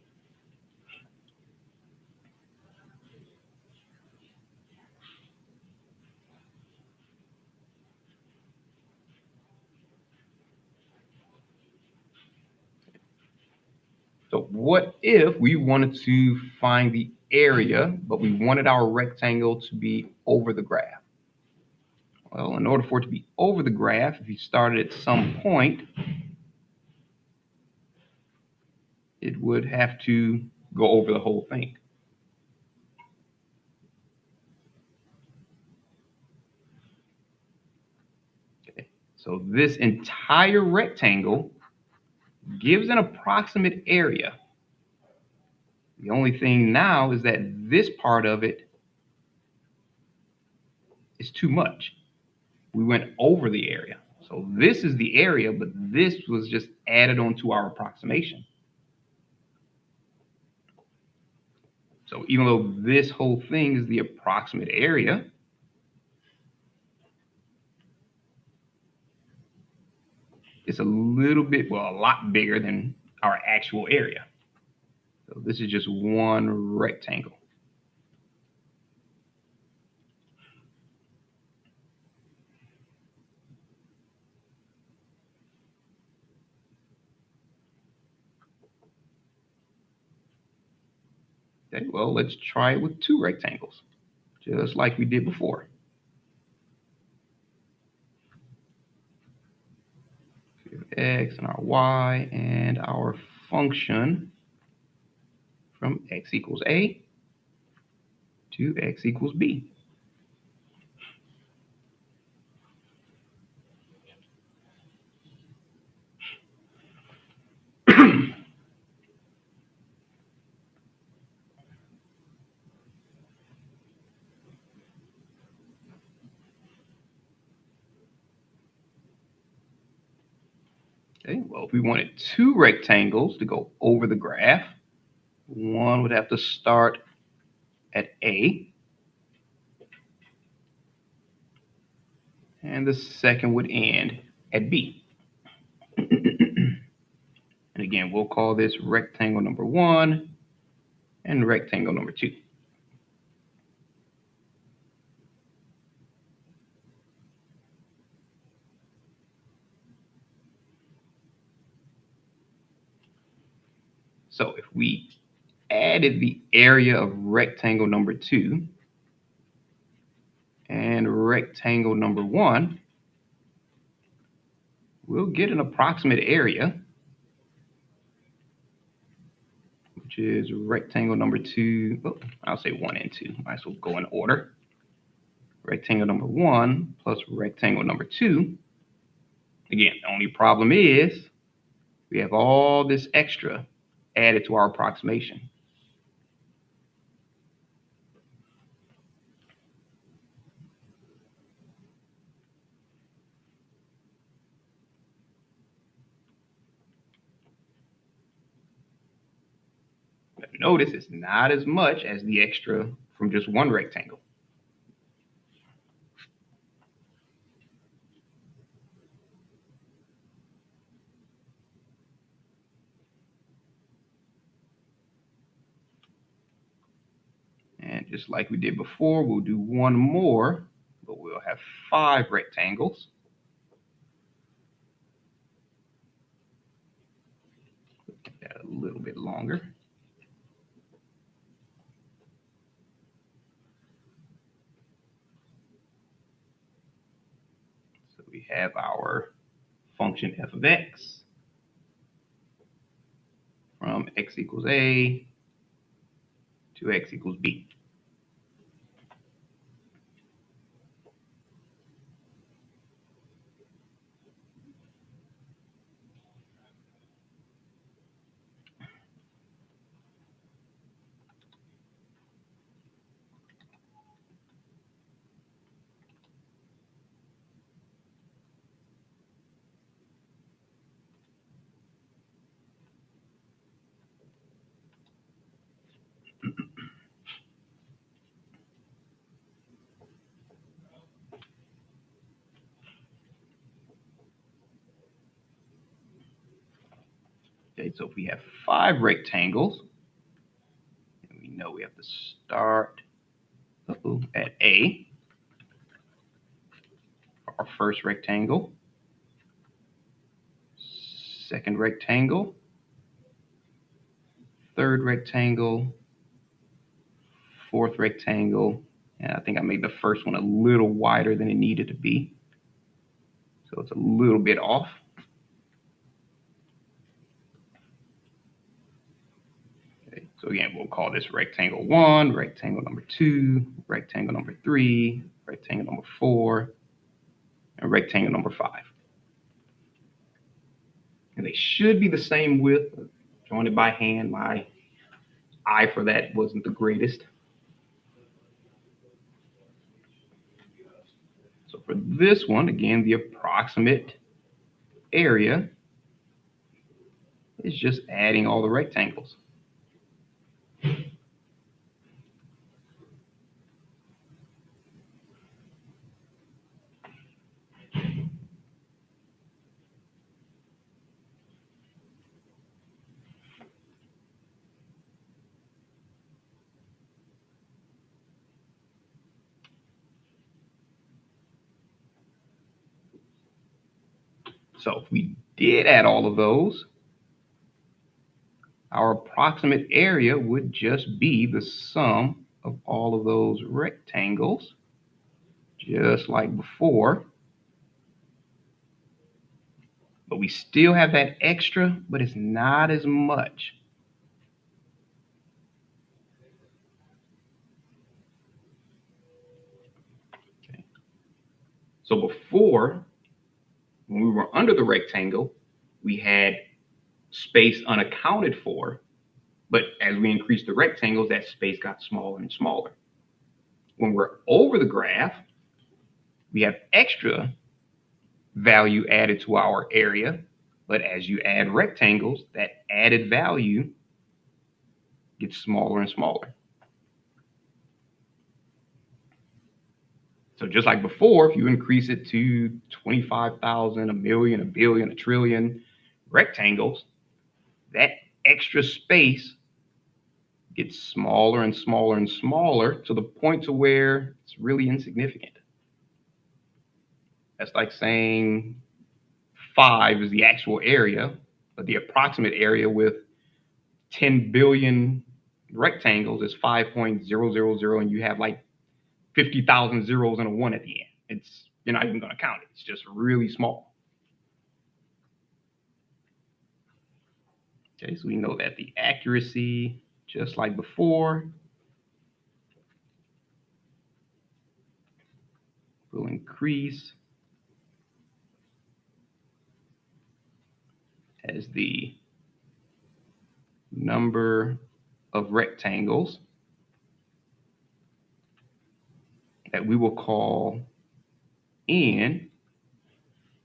So what if we wanted to find the area, but we wanted our rectangle to be over the graph? Well, in order for it to be over the graph, if you started at some point, it would have to go over the whole thing. Okay. So this entire rectangle gives an approximate area. The only thing now is that this part of it is too much. We went over the area. So this is the area, but this was just added onto our approximation. So even though this whole thing is the approximate area, it's a little bit, well, a lot bigger than our actual area. So this is just one rectangle. Okay, well, let's try it with two rectangles, just like we did before. X and our y and our function from x equals a to x equals b. Okay, well, if we wanted two rectangles to go over the graph, one would have to start at A, and the second would end at B. And again, we'll call this rectangle number 1 and rectangle number 2. So if we added the area of rectangle number 2 and rectangle number 1, we'll get an approximate area, which is rectangle number 2. Oh, I'll say 1 and 2. Might as well go in order. Rectangle number 1 plus rectangle number 2. Again, the only problem is we have all this extra added to our approximation. But notice it's not as much as the extra from just one rectangle. And just like we did before, we'll do one more, but we'll have 5 rectangles. Make that a little bit longer. So we have our function f of x from x equals a to x equals b. Okay, so if we have 5 rectangles, we know we have to start at A, our first rectangle, second rectangle, third rectangle, fourth rectangle, and I think I made the first one a little wider than it needed to be. So it's a little bit off. Okay, so again, we'll call this rectangle 1, rectangle number 2, rectangle number 3, rectangle number 4, and rectangle number 5. And they should be the same width. Drawing it by hand, my eye for that wasn't the greatest. So for this one, again, the approximate area is just adding all the rectangles. So if we did add all of those, our approximate area would just be the sum of all of those rectangles, just like before. But we still have that extra, but it's not as much. Okay. So before, when we were under the rectangle, we had space unaccounted for, but as we increased the rectangles, that space got smaller and smaller. When we're over the graph, we have extra value added to our area, but as you add rectangles, that added value gets smaller and smaller. So just like before, if you increase it to 25,000, a million, a billion, a trillion rectangles, that extra space gets smaller and smaller and smaller to the point to where it's really insignificant. That's like saying 5 is the actual area, but the approximate area with 10 billion rectangles is 5.000, and you have like 50,000 zeros and a 1 at the end. You're not even going to count it. It's just really small. Okay, so we know that the accuracy, just like before, will increase as the number of rectangles that we will call n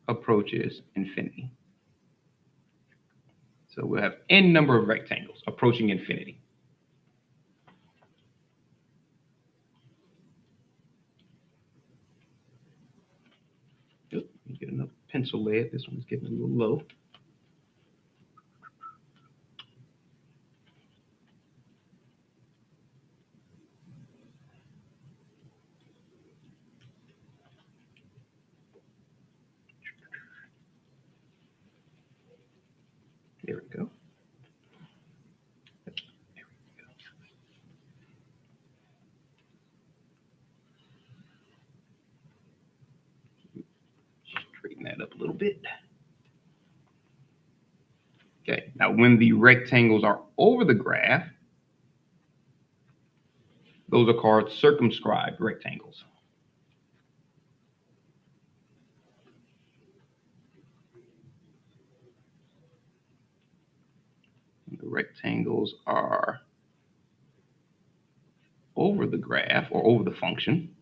approaches infinity. So we'll have n number of rectangles approaching infinity. Let me get another pencil lead. This one's getting a little low. There we go. Straighten that up a little bit. Okay, now when the rectangles are over the graph, those are called circumscribed rectangles. The rectangles are over the graph or over the function.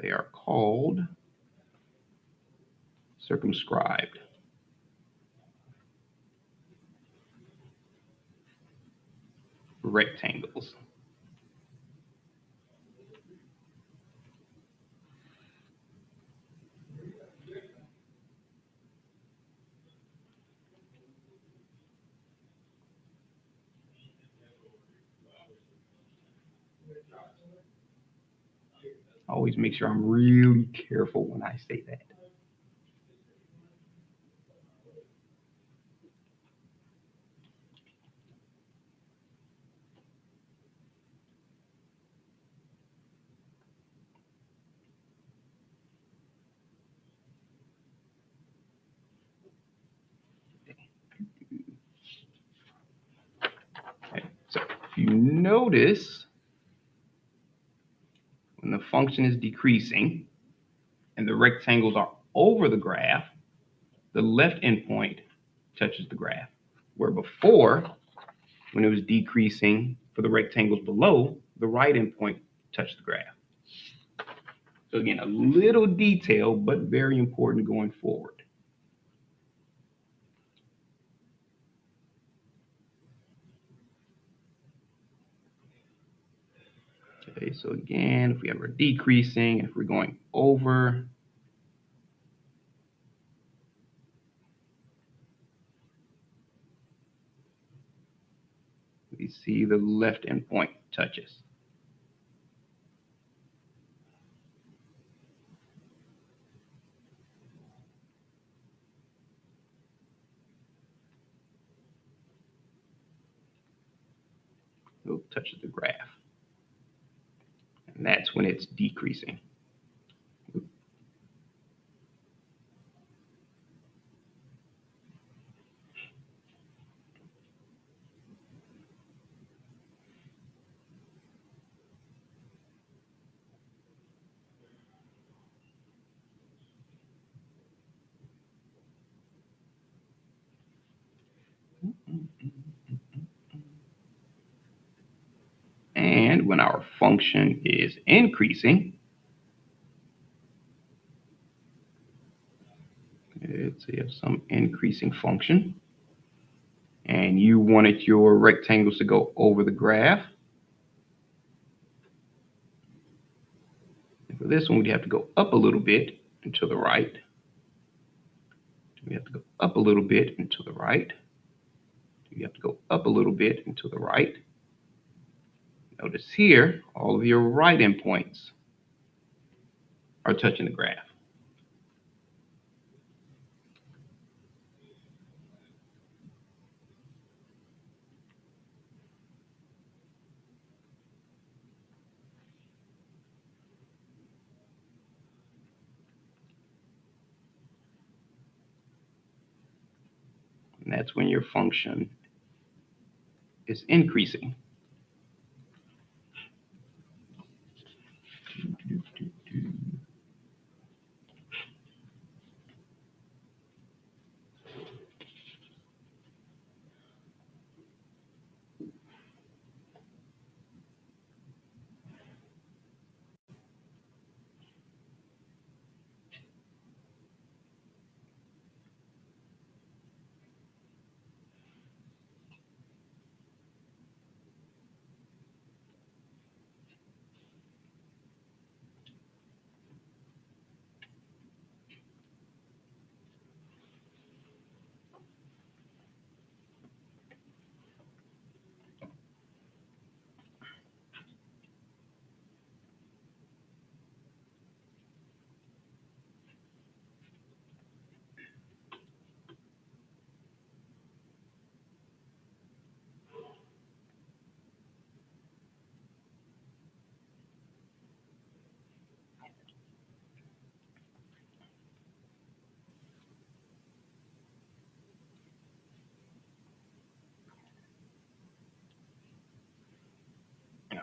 They are called circumscribed. Rectangles. Always make sure I'm really careful when I say that. Okay. So if you notice, when the function is decreasing and the rectangles are over the graph, the left endpoint touches the graph. Where before, when it was decreasing for the rectangles below, the right endpoint touched the graph. So again, a little detail, but very important going forward. Okay, so again, if we have our decreasing, if we're going over, we see the left endpoint touches. It touches the graph. And that's when it's decreasing. And when our function is increasing, let's say you have some increasing function, and you wanted your rectangles to go over the graph. And for this one, we'd have to go up a little bit and to the right. We have to go up a little bit and to the right. You have to go up a little bit and to the right. Notice here, all of your right endpoints are touching the graph. And that's when your function is increasing.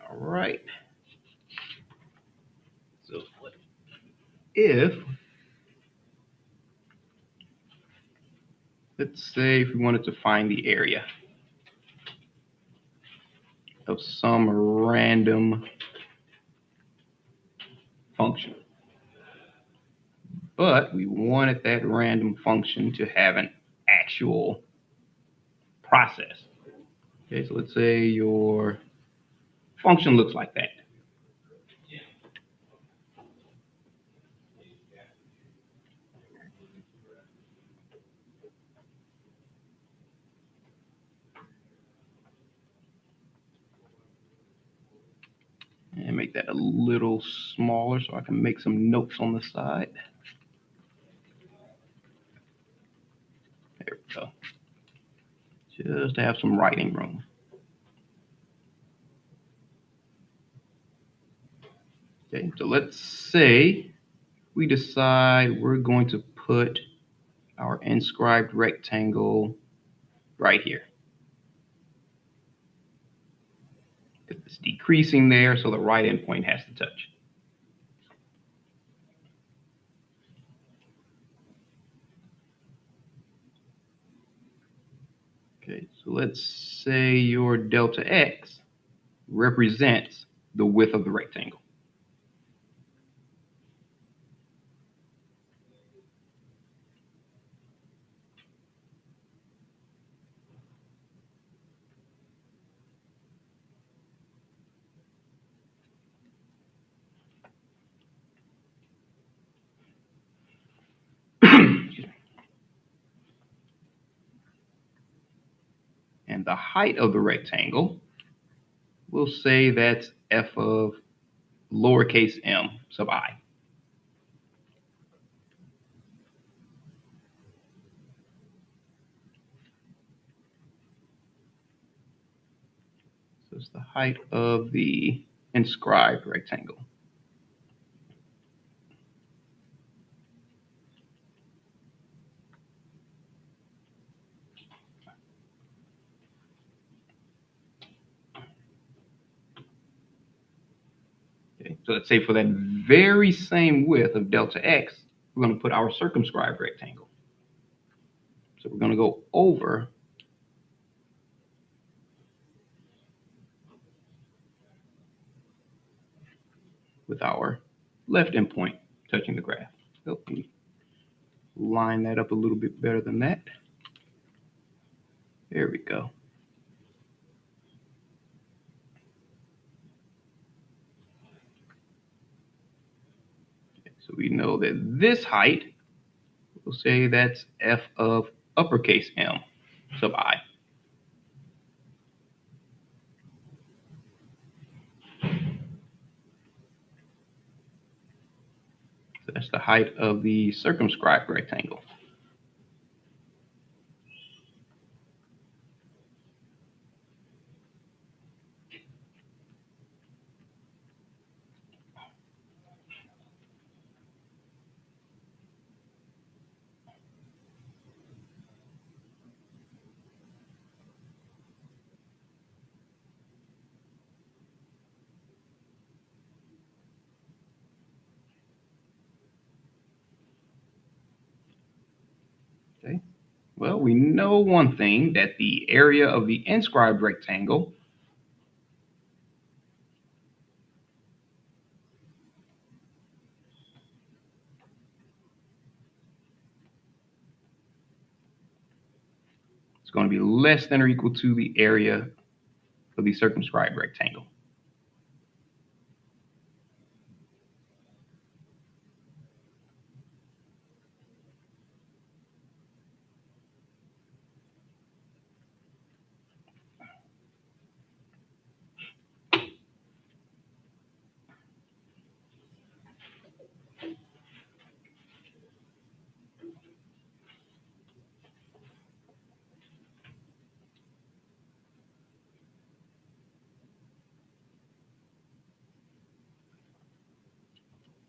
All right. So if, let's say if we wanted to find the area of some random function. but we wanted that random function to have an actual process. Okay, so let's say your function looks like that. And make that a little smaller so I can make some notes on the side. There we go. Just to have some writing room. Okay, so let's say we decide we're going to put our inscribed rectangle right here. It's decreasing there, so the right endpoint has to touch. Okay, so let's say your delta x represents the width of the rectangle. And the height of the rectangle, we'll say that's f of lowercase m sub I. So it's the height of the inscribed rectangle. Okay, so let's say for that very same width of delta x, we're going to put our circumscribed rectangle. So we're going to go over with our left endpoint touching the graph. So let me line that up a little bit better than that. There we go. Okay, so we know that this height, we'll say that's f of uppercase M sub I. So that's the height of the circumscribed rectangle. Okay. Well, we know one thing, that the area of the inscribed rectangle is going to be less than or equal to the area of the circumscribed rectangle.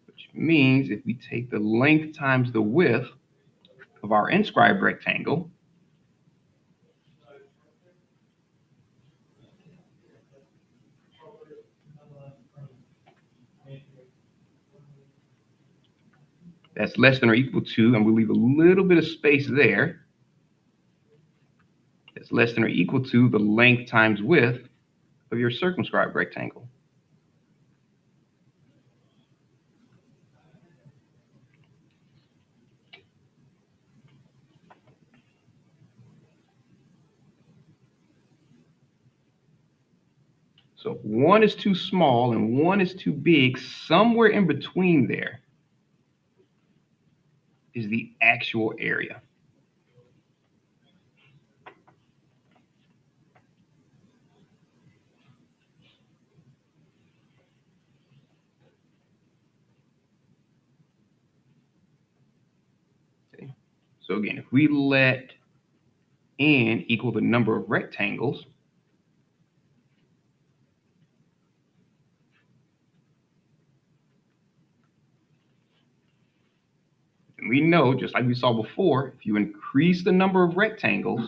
Which means if we take the length times the width of our inscribed rectangle, that's less than or equal to, and we leave a little bit of space there, that's less than or equal to the length times width of your circumscribed rectangle. So if one is too small and one is too big, somewhere in between there is the actual area. Okay. So again, if we let n equal the number of rectangles, and we know, just like we saw before, if you increase the number of rectangles,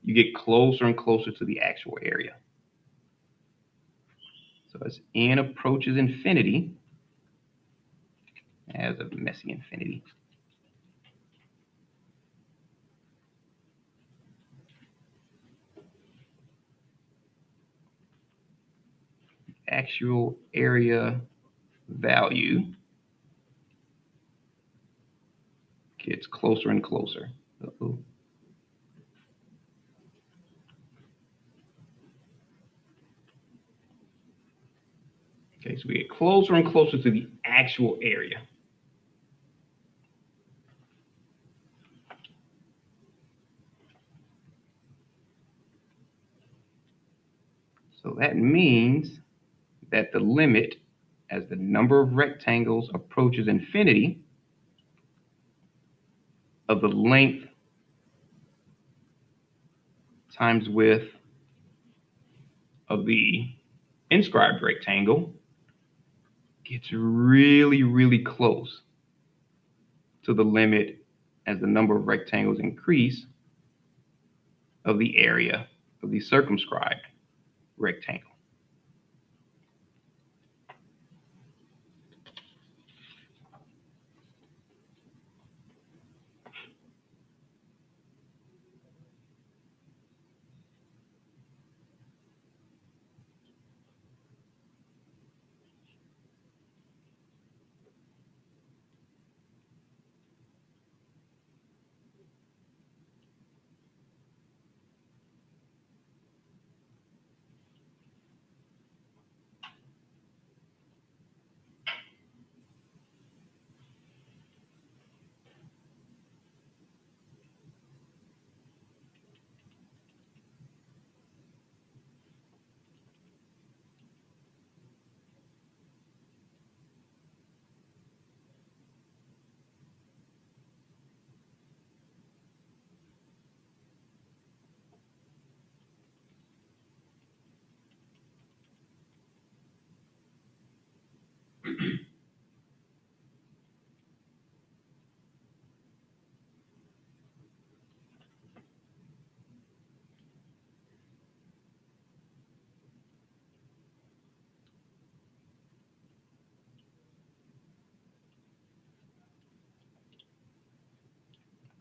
you get closer and closer to the actual area. So as n approaches infinity, as a messy infinity, actual area value gets closer and closer. Uh-oh. Okay, so we get closer and closer to the actual area. So that means that the limit as the number of rectangles approaches infinity of the length times width of the inscribed rectangle gets really, really close to the limit as the number of rectangles increase of the area of the circumscribed rectangle.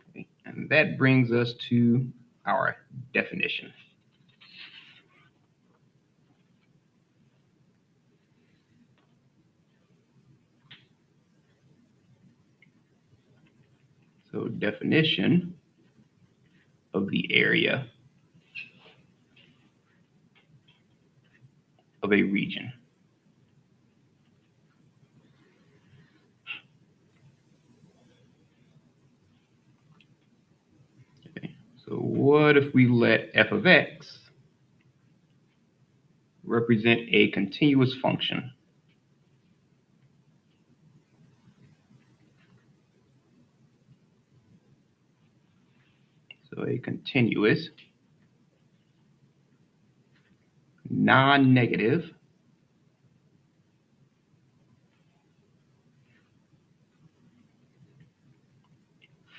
Okay. And that brings us to our definition. So definition of the area of a region. Okay. So what if we let f of x represent a continuous function? So a continuous, non-negative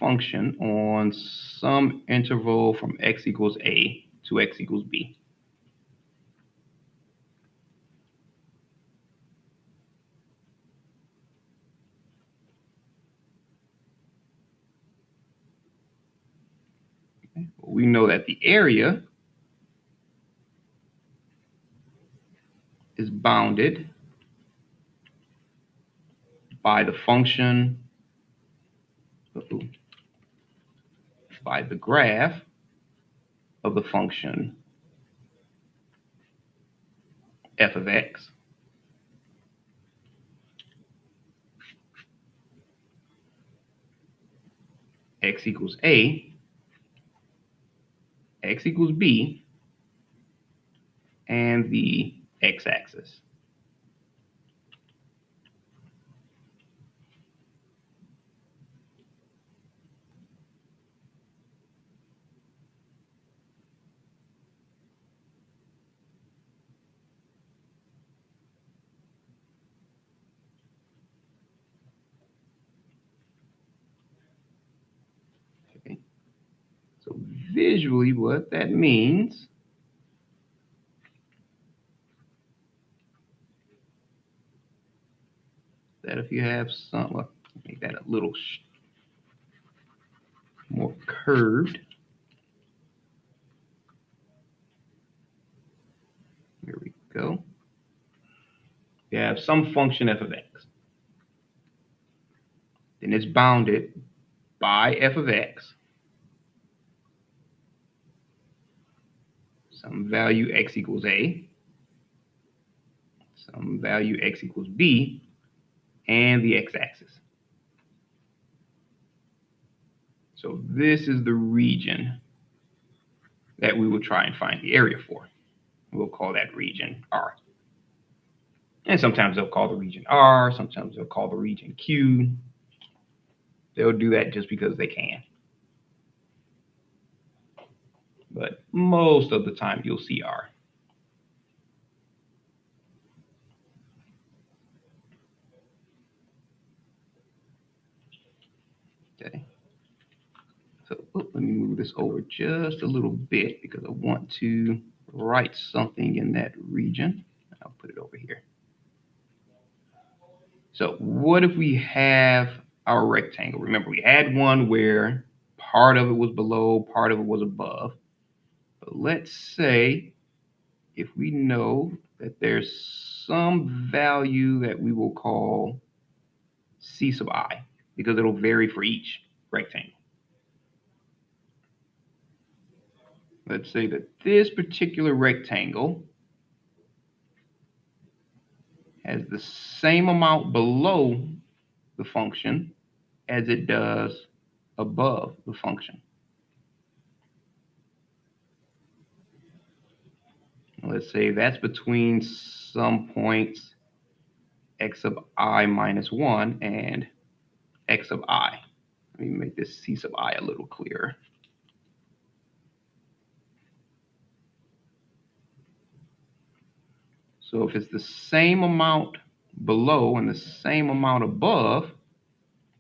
function on some interval from x equals a to x equals b. Okay. We know that the area is bounded by the function, by the graph of the function f of x x equals a, x equals b, and the x-axis. Okay. So visually what that means that if you have some, well, make that a little more curved. Here we go. You have some function f of x. Then it's bounded by f of x, some value x equals a, some value x equals b, and the x-axis. So this is the region that we will try and find the area for. We'll call that region R. And sometimes they'll call the region R, sometimes they'll call the region Q. They'll do that just because they can. But most of the time you'll see R. Okay. So let me move this over just a little bit because I want to write something in that region. I'll put it over here. So what if we have our rectangle? Remember, we had one where part of it was below, part of it was above. But let's say if we know that there's some value that we will call C sub I, because it'll vary for each rectangle. Let's say that this particular rectangle has the same amount below the function as it does above the function. Let's say that's between some points x sub I minus 1 and x sub I. Let me make this C sub I a little clearer. So if it's the same amount below and the same amount above,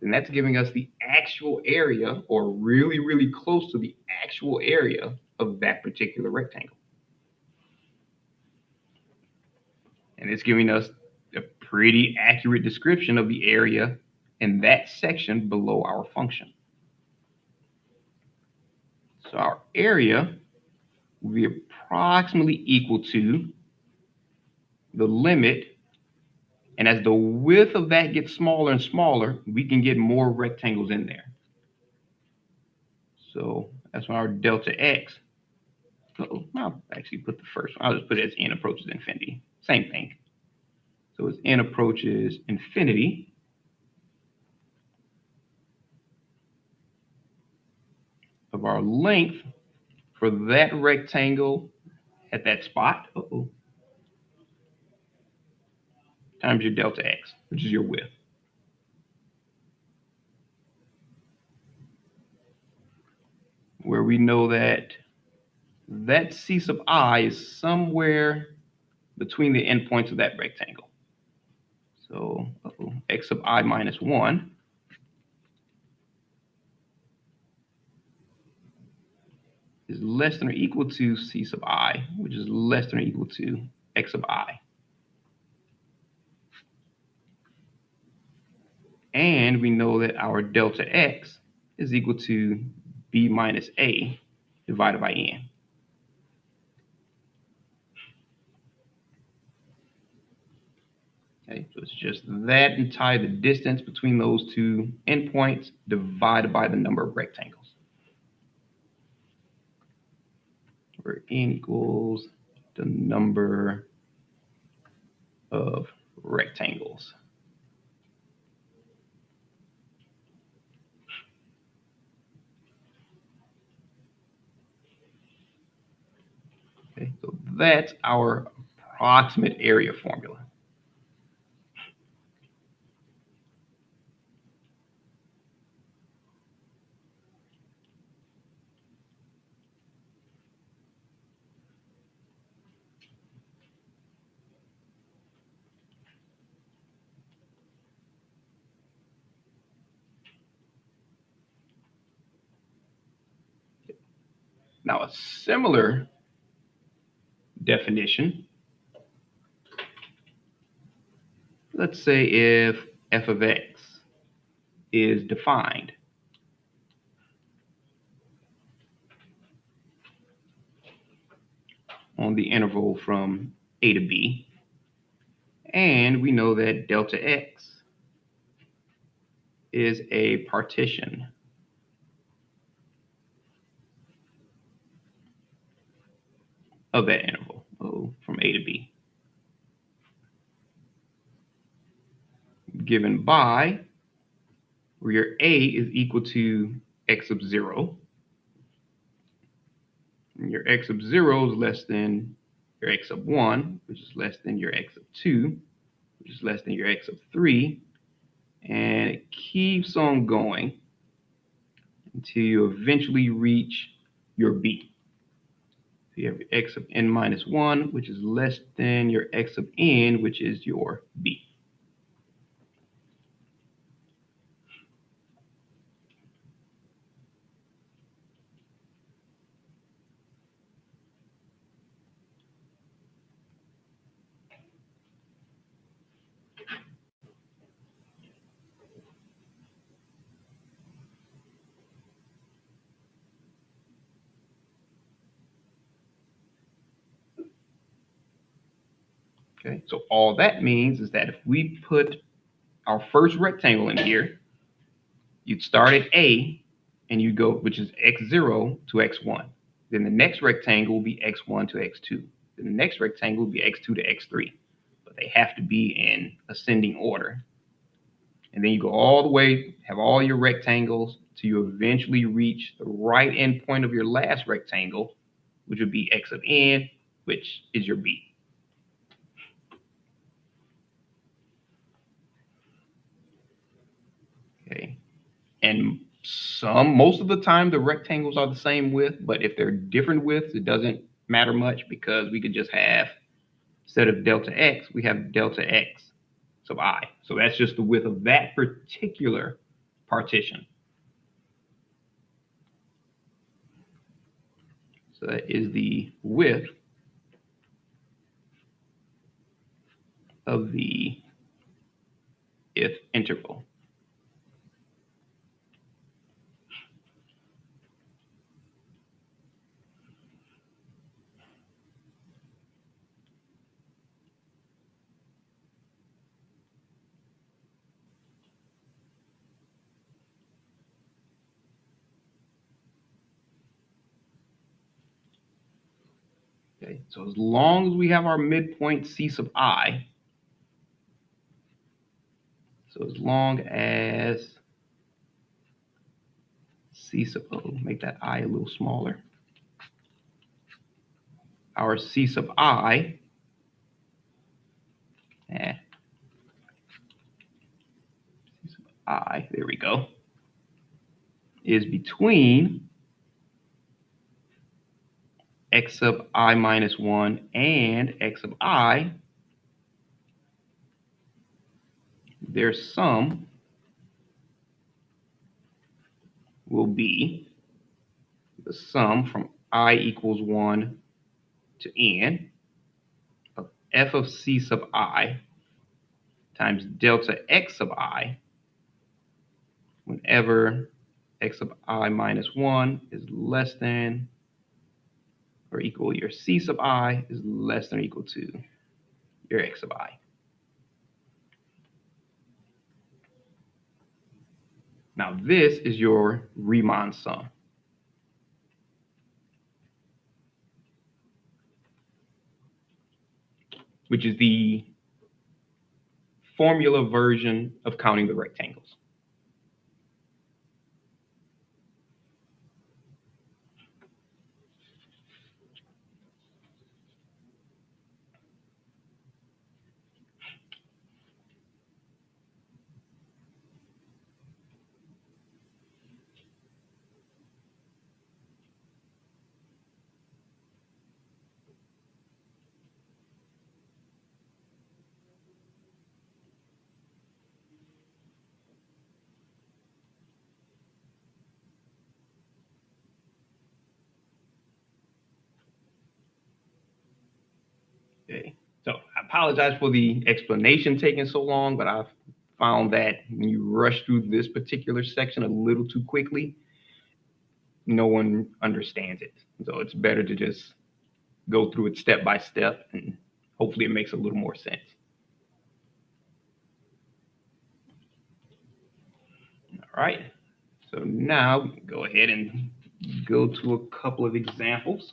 then that's giving us the actual area, or really, really close to the actual area of that particular rectangle. And it's giving us a pretty accurate description of the area in that section below our function. So our area will be approximately equal to the limit, and as the width of that gets smaller and smaller, we can get more rectangles in there. So that's when our delta x, I'll actually put the first one, I'll just put it as n approaches infinity. Same thing. So as n approaches infinity, of our length for that rectangle at that spot, times your delta x, which is your width. Where we know that C sub I is somewhere between the endpoints of that rectangle. So x sub I minus 1 is less than or equal to C sub I, which is less than or equal to x sub I. And we know that our delta x is equal to b minus a divided by n. Okay, so it's just that entire the distance between those two endpoints divided by the number of rectangles. Where n equals the number of rectangles. Okay, so that's our approximate area formula. Now, a similar definition, let's say if f of x is defined on the interval from a to b, and we know that delta x is a partition of that interval, from a to b, given by where your a is equal to x sub 0, and your x sub 0 is less than your x sub 1, which is less than your x sub 2, which is less than your x sub 3, and it keeps on going until you eventually reach your b. So you have your x of n minus 1, which is less than your x of n, which is your b. Okay, so all that means is that if we put our first rectangle in here, you'd start at A and you go, which is x0 to x1. Then the next rectangle will be x1 to x2. Then the next rectangle will be x2 to x3. But they have to be in ascending order. And then you go all the way, have all your rectangles till you eventually reach the right end point of your last rectangle, which would be x of n, which is your b. Okay. And most of the time, the rectangles are the same width, but if they're different widths, it doesn't matter much because we could just have, instead of delta x, we have delta x sub I. So that's just the width of that particular partition. So that is the width of the if interval. Okay, so as long as we have our midpoint c sub I, so as long as c sub O, make that I a little smaller, our c sub I, c sub I, there we go, is between x sub I minus 1 and x sub I, their sum will be the sum from I equals 1 to n of f of c sub I times delta x sub I whenever x sub I minus 1 is less than or equal your c sub I is less than or equal to your x sub I. Now this is your Riemann sum. Which is the formula version of counting the rectangles. Okay. So I apologize for the explanation taking so long, but I've found that when you rush through this particular section a little too quickly, no one understands it. So it's better to just go through it step by step, and hopefully it makes a little more sense. All right. So now we can go ahead and go to a couple of examples.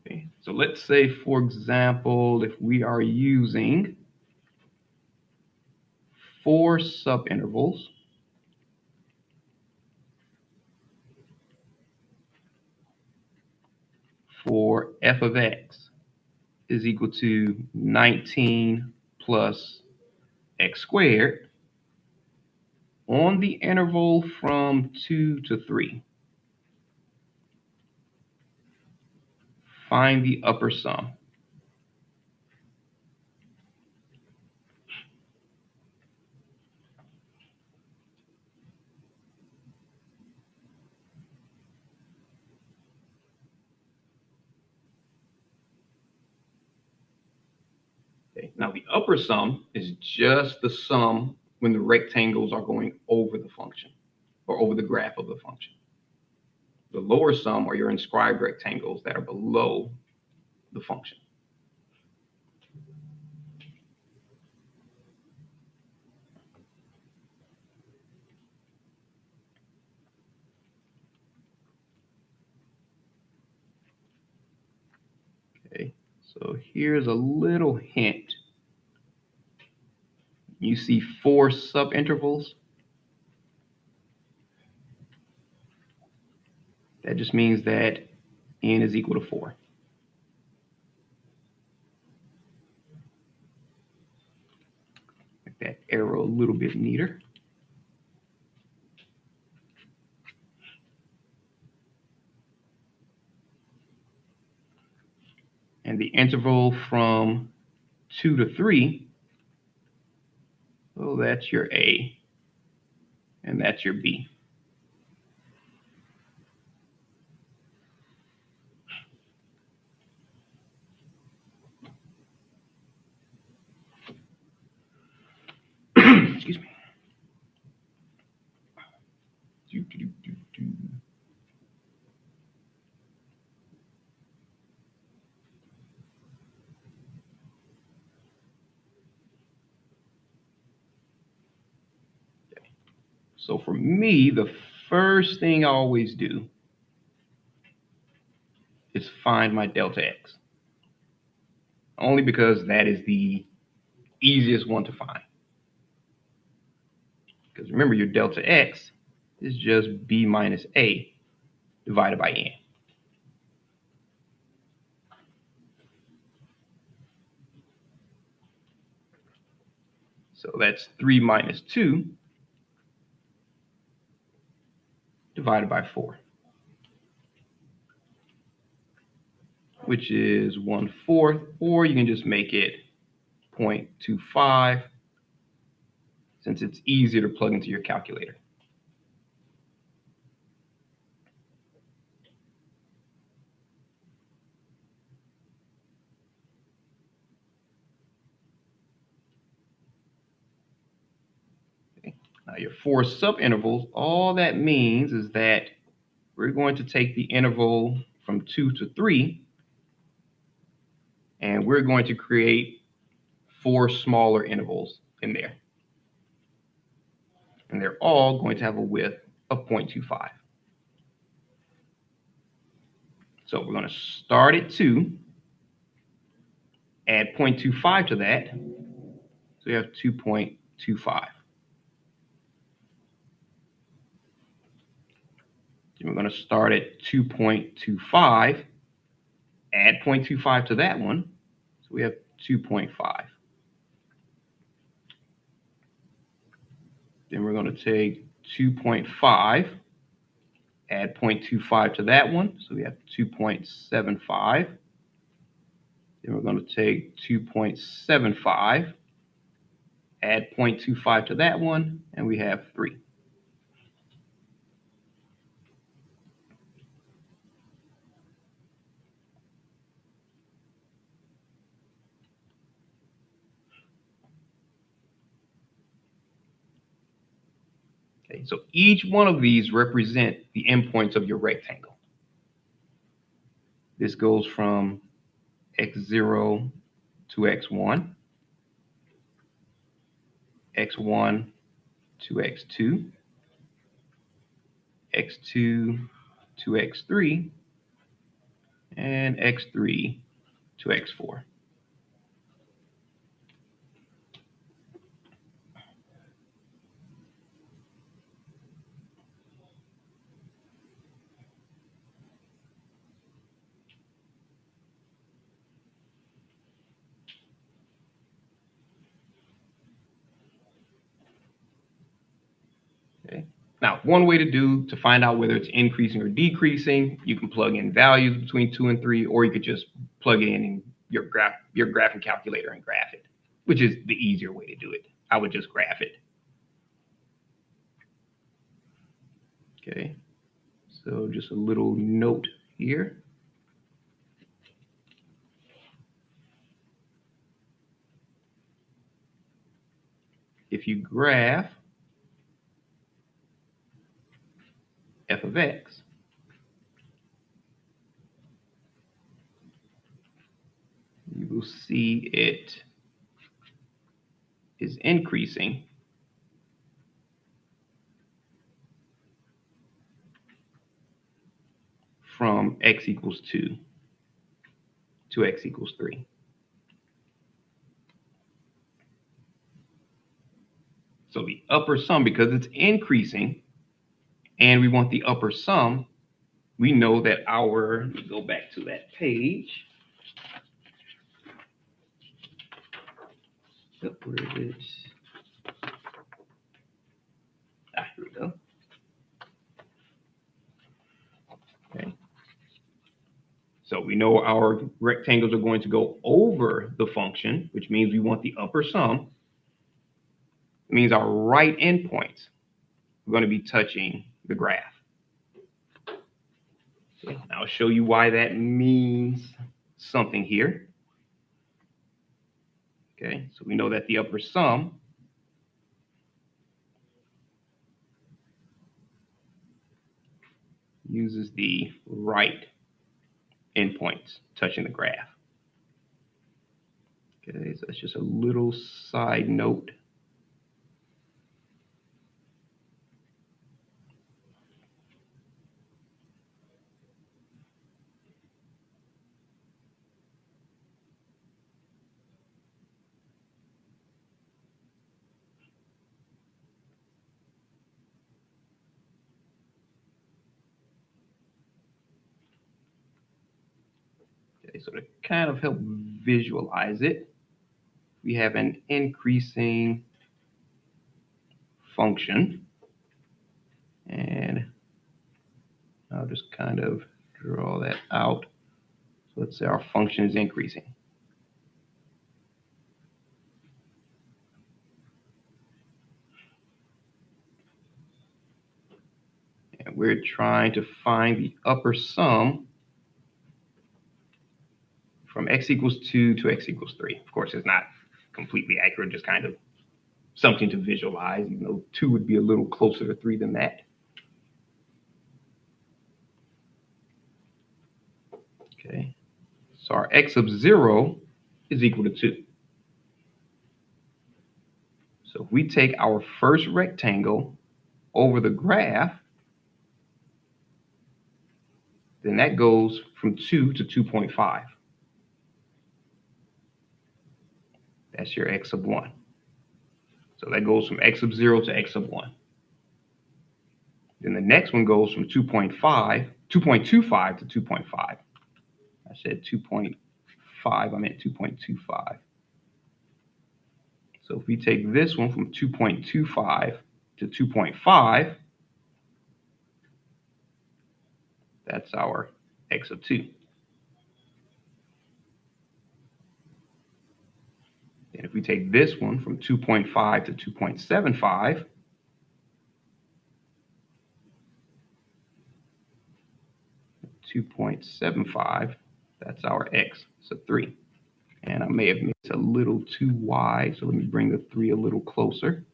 Okay. So let's say, for example, if we are using 4 subintervals for f of x is equal to 19 plus x squared on the interval from 2 to 3. Find the upper sum. Okay. Now the upper sum is just the sum when the rectangles are going over the function or over the graph of the function. The lower sum are your inscribed rectangles that are below the function. Okay, so here's a little hint. You see 4 subintervals. That just means that n is equal to 4. Make that arrow a little bit neater. And the interval from 2 to 3, well, that's your A, and that's your B. Excuse me. So for me, the first thing I always do is find my delta x. Only because that is the easiest one to find. Because remember, your delta x is just b minus a divided by n. So that's 3 minus 2 divided by 4, which is 1/4, or you can just make it 0.25 since it's easier to plug into your calculator. Okay. Now your 4 subintervals, all that means is that we're going to take the interval from 2 to 3, and we're going to create 4 smaller intervals in there. And they're all going to have a width of 0.25. So we're going to start at 2, add 0.25 to that. So we have 2.25. Then we're going to start at 2.25, add 0.25 to that one. So we have 2.5. Then we're going to take 2.5, add 0.25 to that one. So we have 2.75. Then we're going to take 2.75, add 0.25 to that one, and we have 3. Okay, so each one of these represent the endpoints of your rectangle. This goes from x0 to x1, x1 to x2, x2 to x3, and x3 to x4. Okay. Now, one way to find out whether it's increasing or decreasing, you can plug in values between 2 and 3, or you could just plug it in your graphing calculator and graph it, which is the easier way to do it. I would just graph it. Okay, so just a little note here. If you graph f of x, you will see it is increasing from x equals 2 to x equals 3. So the upper sum, because it's increasing and we want the upper sum, we know that let me go back to that page. Where is it? Here we go. Okay. So we know our rectangles are going to go over the function, which means we want the upper sum. It means our right endpoints are going to be touching the graph. Okay. I'll show you why that means something here. Okay, so we know that the upper sum uses the right endpoints touching the graph. Okay, so that's just a little side note. Okay, so to kind of help visualize it, we have an increasing function, and I'll just kind of draw that out. So let's say our function is increasing. And we're trying to find the upper sum from x equals 2 to x equals 3. Of course, it's not completely accurate, just kind of something to visualize, even though 2 would be a little closer to 3 than that. Okay, so our x of 0 is equal to 2. So if we take our first rectangle over the graph, then that goes from 2 to 2.5. That's your x sub 1. So that goes from x sub 0 to x sub 1. Then the next one goes from 2.25 to 2.5. I said 2.5, I meant 2.25. So if we take this one from 2.25 to 2.5, that's our x sub 2. And if we take this one from 2.5 to 2.75, that's our x sub 3. And I may have made it a little too wide, so let me bring the 3 a little closer,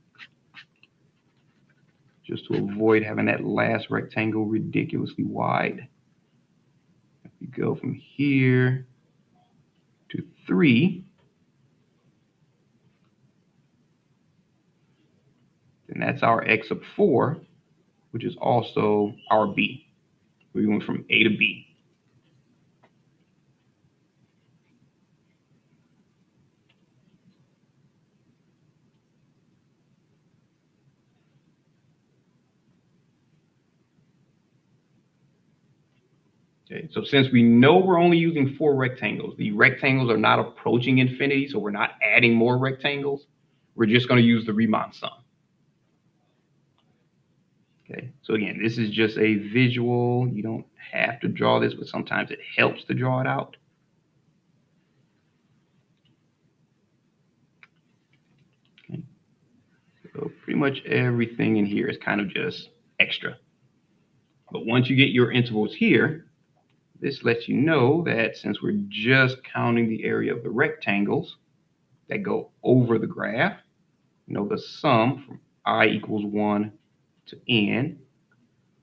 just to avoid having that last rectangle ridiculously wide. If we go from here to 3, then that's our x sub 4, which is also our b. We went from A to B. Okay, so since we know we're only using 4 rectangles, the rectangles are not approaching infinity, so we're not adding more rectangles. We're just going to use the Riemann sum. Okay, so again, this is just a visual. You don't have to draw this, but sometimes it helps to draw it out. Okay, so pretty much everything in here is kind of just extra. But once you get your intervals here, this lets you know that since we're just counting the area of the rectangles that go over the graph, you know the sum from I equals 1 to n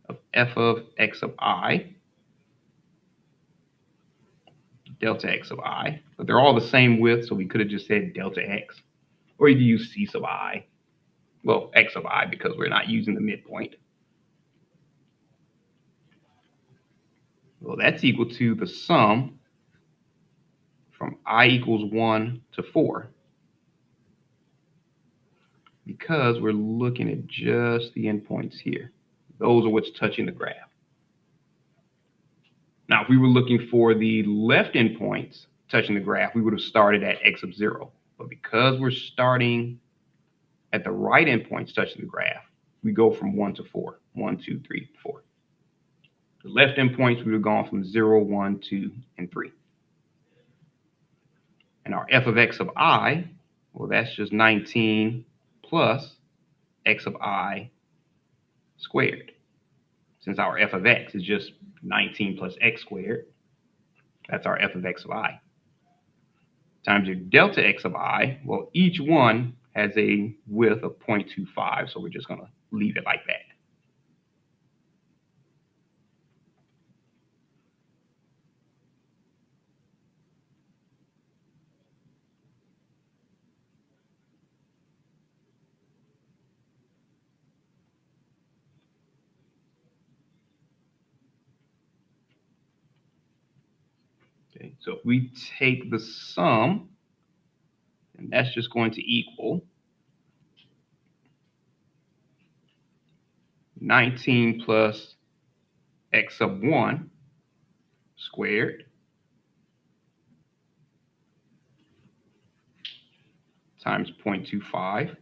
of f of x of I, delta x of I, but they're all the same width, so we could have just said delta x, or you could use c sub I, well, x of I, because we're not using the midpoint. Well, that's equal to the sum from I equals 1 to 4, because we're looking at just the endpoints here. Those are what's touching the graph. Now, if we were looking for the left endpoints touching the graph, we would have started at x sub 0. But because we're starting at the right endpoints touching the graph, we go from 1 to 4. 1, 2, 3, 4. The left endpoints, we would have gone from 0, 1, 2, and 3. And our f of x of I, well, that's just 19 plus x of I squared. Since our f of x is just 19 plus x squared, that's our f of x of I. Times your delta x of I, well, each one has a width of 0.25, so we're just going to leave it like that. Okay, so if we take the sum, and that's just going to equal 19 plus x sub 1 squared times 0.25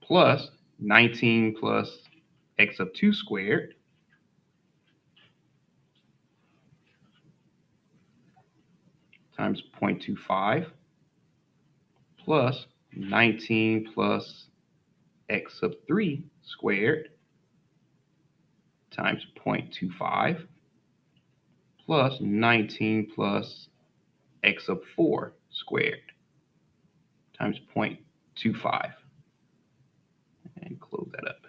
plus 19 plus x sub 2 squared times 0.25 plus 19 plus x sub 3 squared times 0.25 plus 19 plus x sub 4 squared times 0.25. And close that up.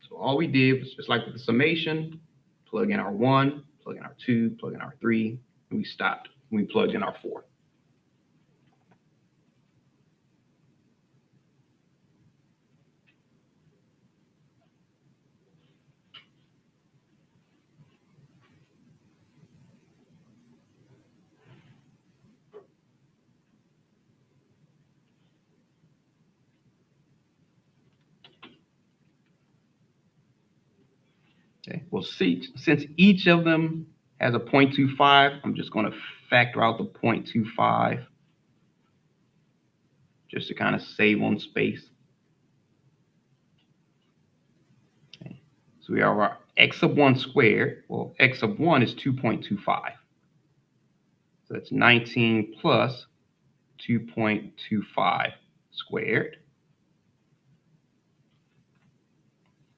So all we did was just like with the summation, plug in our 1, plug in our 2, plug in our 3, and we stopped. We plugged in our 4. Okay, well, see, since each of them has a 0.25, I'm just going to factor out the 0.25 just to kind of save on space. Okay. So we have our x sub 1 squared. Well, x sub 1 is 2.25. So that's 19 plus 2.25 squared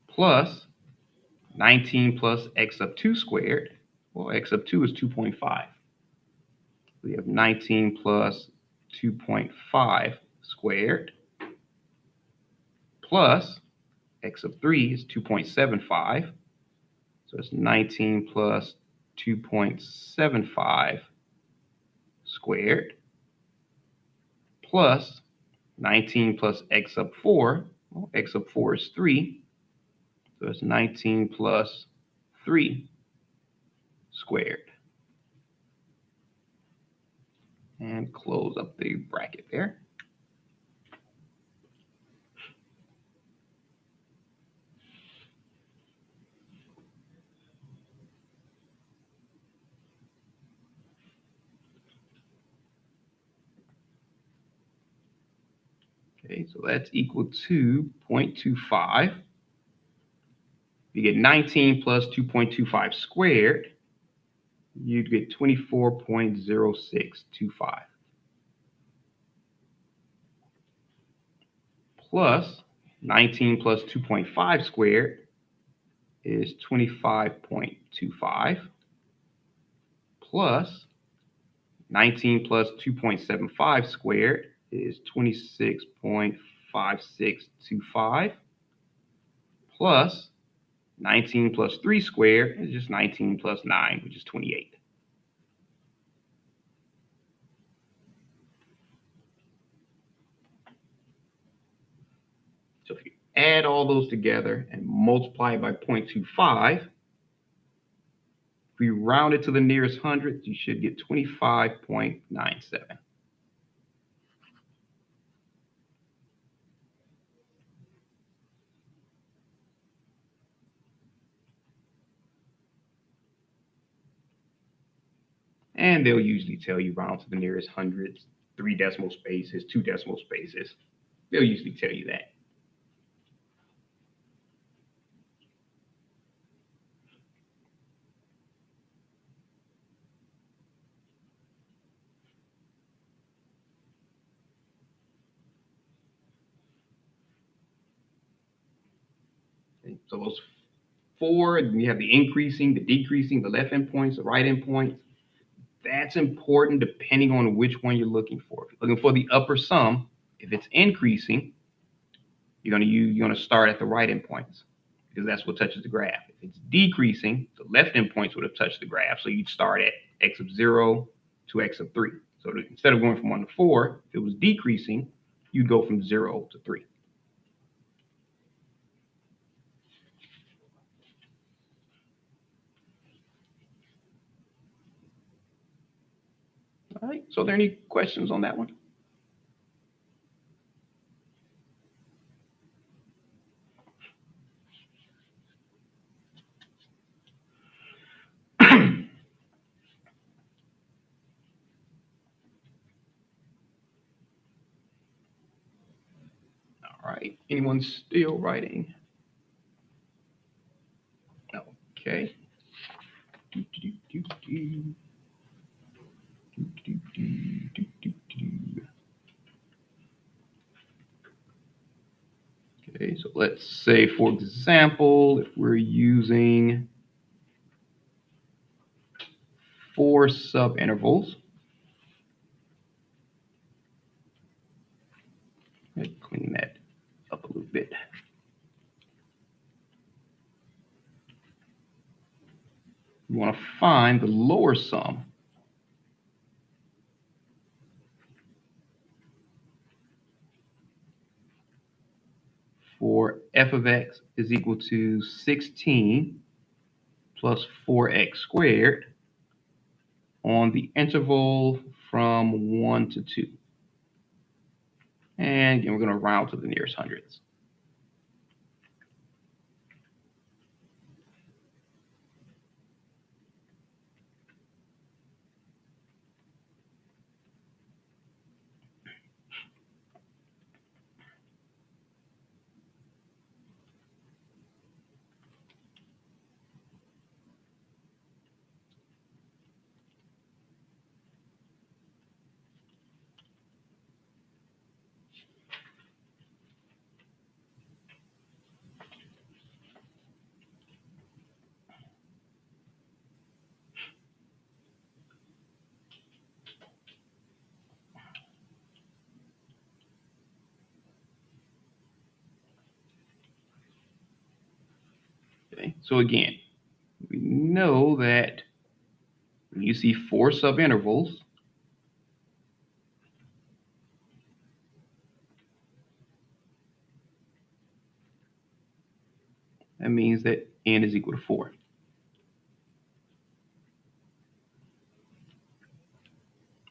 plus 19 plus x sub 2 squared. Well, x sub 2 is 2.5. We have 19 plus 2.5 squared plus x sub 3 is 2.75. So it's 19 plus 2.75 squared plus 19 plus x sub 4. Well, x sub 4 is 3. So it's 19 plus 3 squared. And close up the bracket there. Okay, so that's equal to 0.25. You get 19 plus 2.25 squared, you'd get 24.0625. Plus 19 plus 2.5 squared is 25.25. Plus 19 plus 2.75 squared is 26.5625. Plus 19 plus 3 squared is just 19 plus 9, which is 28. So if you add all those together and multiply by 0.25, if we round it to the nearest hundredth, you should get 25.97. And they'll usually tell you round to the nearest hundredths, 3 decimal spaces, 2 decimal spaces. They'll usually tell you that. Okay, so those 4, you have the increasing, the decreasing, the left endpoints, the right endpoints. That's important depending on which one you're looking for. If you're looking for the upper sum, if it's increasing, you're going to start at the right endpoints because that's what touches the graph. If it's decreasing, the left endpoints would have touched the graph, so you'd start at x of 0 to x of 3. So instead of going from 1 to 4, if it was decreasing, you'd go from 0 to 3. All right, so are there any questions on that one? All right, anyone still writing? Okay. Okay, so let's say, for example, if we're using 4 subintervals. Let's clean that up a little bit. We want to find the lower sum for f of x is equal to 16 plus 4x squared on the interval from 1 to 2. And again, we're going to round to the nearest hundredths. Okay, so again, we know that when you see 4 subintervals, that means that n is equal to 4.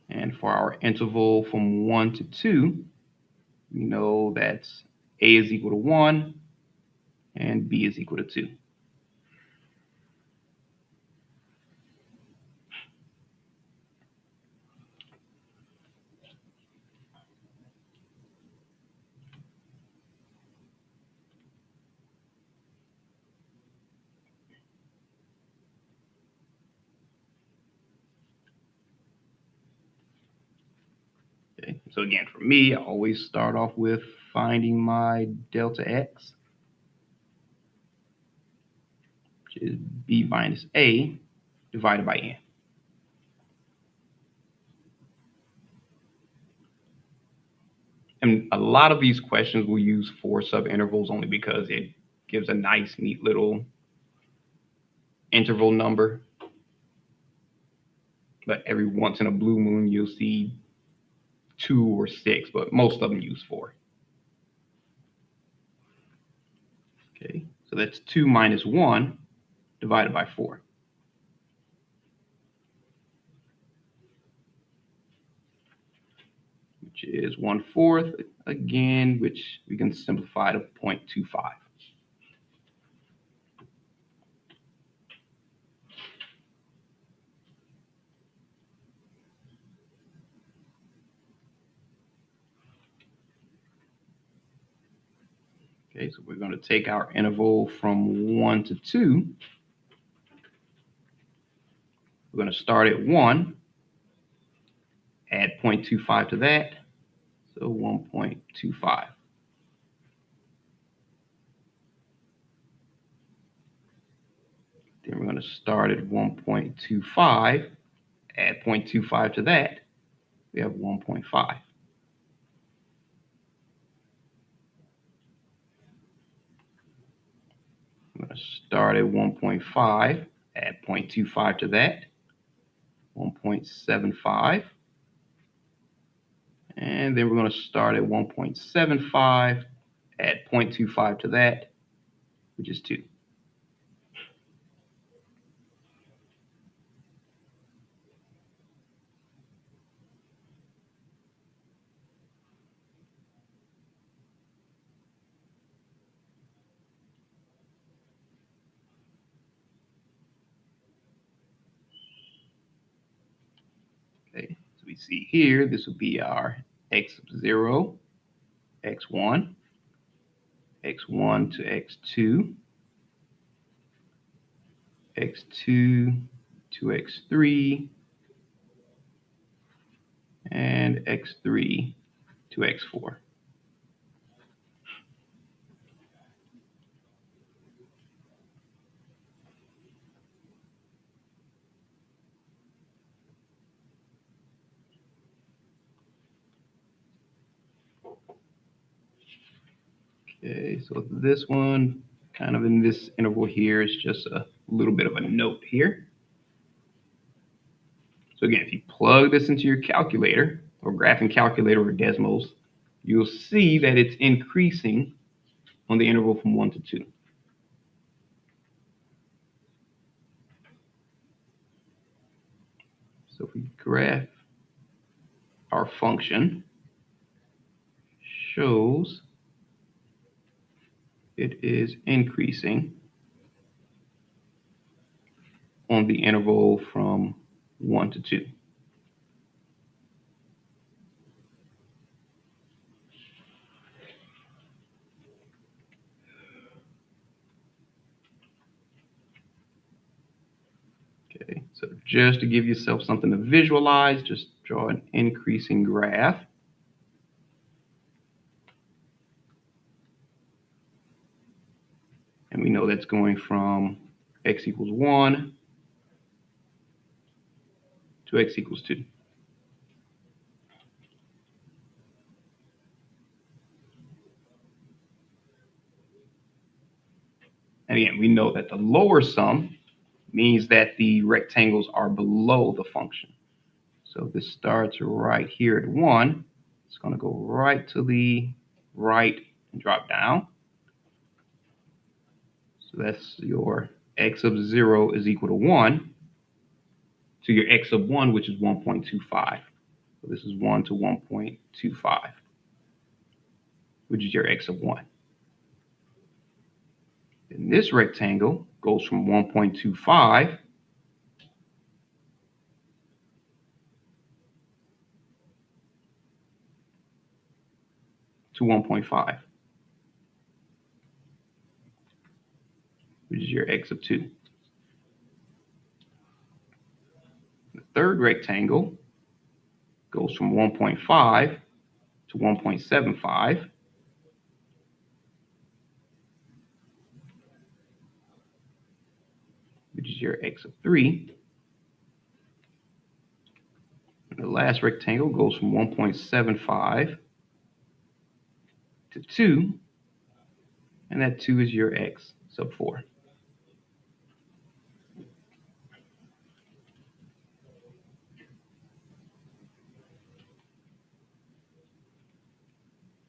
And for our interval from 1 to 2, we know that a is equal to 1 and b is equal to 2. Okay, so again, for me, I always start off with finding my delta x, which is b minus a divided by n. And a lot of these questions will use 4 subintervals only because it gives a nice, neat little interval number. But every once in a blue moon, you'll see 2 or 6, but most of them use 4. Okay, so that's 2 minus 1 divided by 4. Which is 1/4, again, which we can simplify to 0.25. Okay, so we're going to take our interval from 1 to 2. We're going to start at 1, add 0.25 to that, so 1.25. Then we're going to start at 1.25, add 0.25 to that, we have 1.5. I'm going to start at 1.5, add 0.25 to that, 1.75. And then we're going to start at 1.75, add 0.25 to that, which is 2. Okay, so we see here, this will be our x of 0, x1, x1 to x2, x2 to x3, and x3 to x4. Okay, so this one, kind of in this interval here, is just a little bit of a note here. So again, if you plug this into your calculator, or graphing calculator or Desmos, you'll see that it's increasing on the interval from 1 to 2. So if we graph our function, shows it is increasing on the interval from 1 to 2. Okay, so just to give yourself something to visualize, just draw an increasing graph. And we know that's going from x equals 1 to x equals 2. And again, we know that the lower sum means that the rectangles are below the function. So this starts right here at 1. It's going to go right to the right and drop down. So that's your x of 0 is equal to 1 to your x of 1, which is 1.25. So this is 1 to 1.25, which is your x of 1. And this rectangle goes from 1.25 to 1.5, which is your x of 2. The third rectangle goes from 1.5 to 1.75, which is your x of 3. And the last rectangle goes from 1.75 to 2, and that 2 is your x sub 4.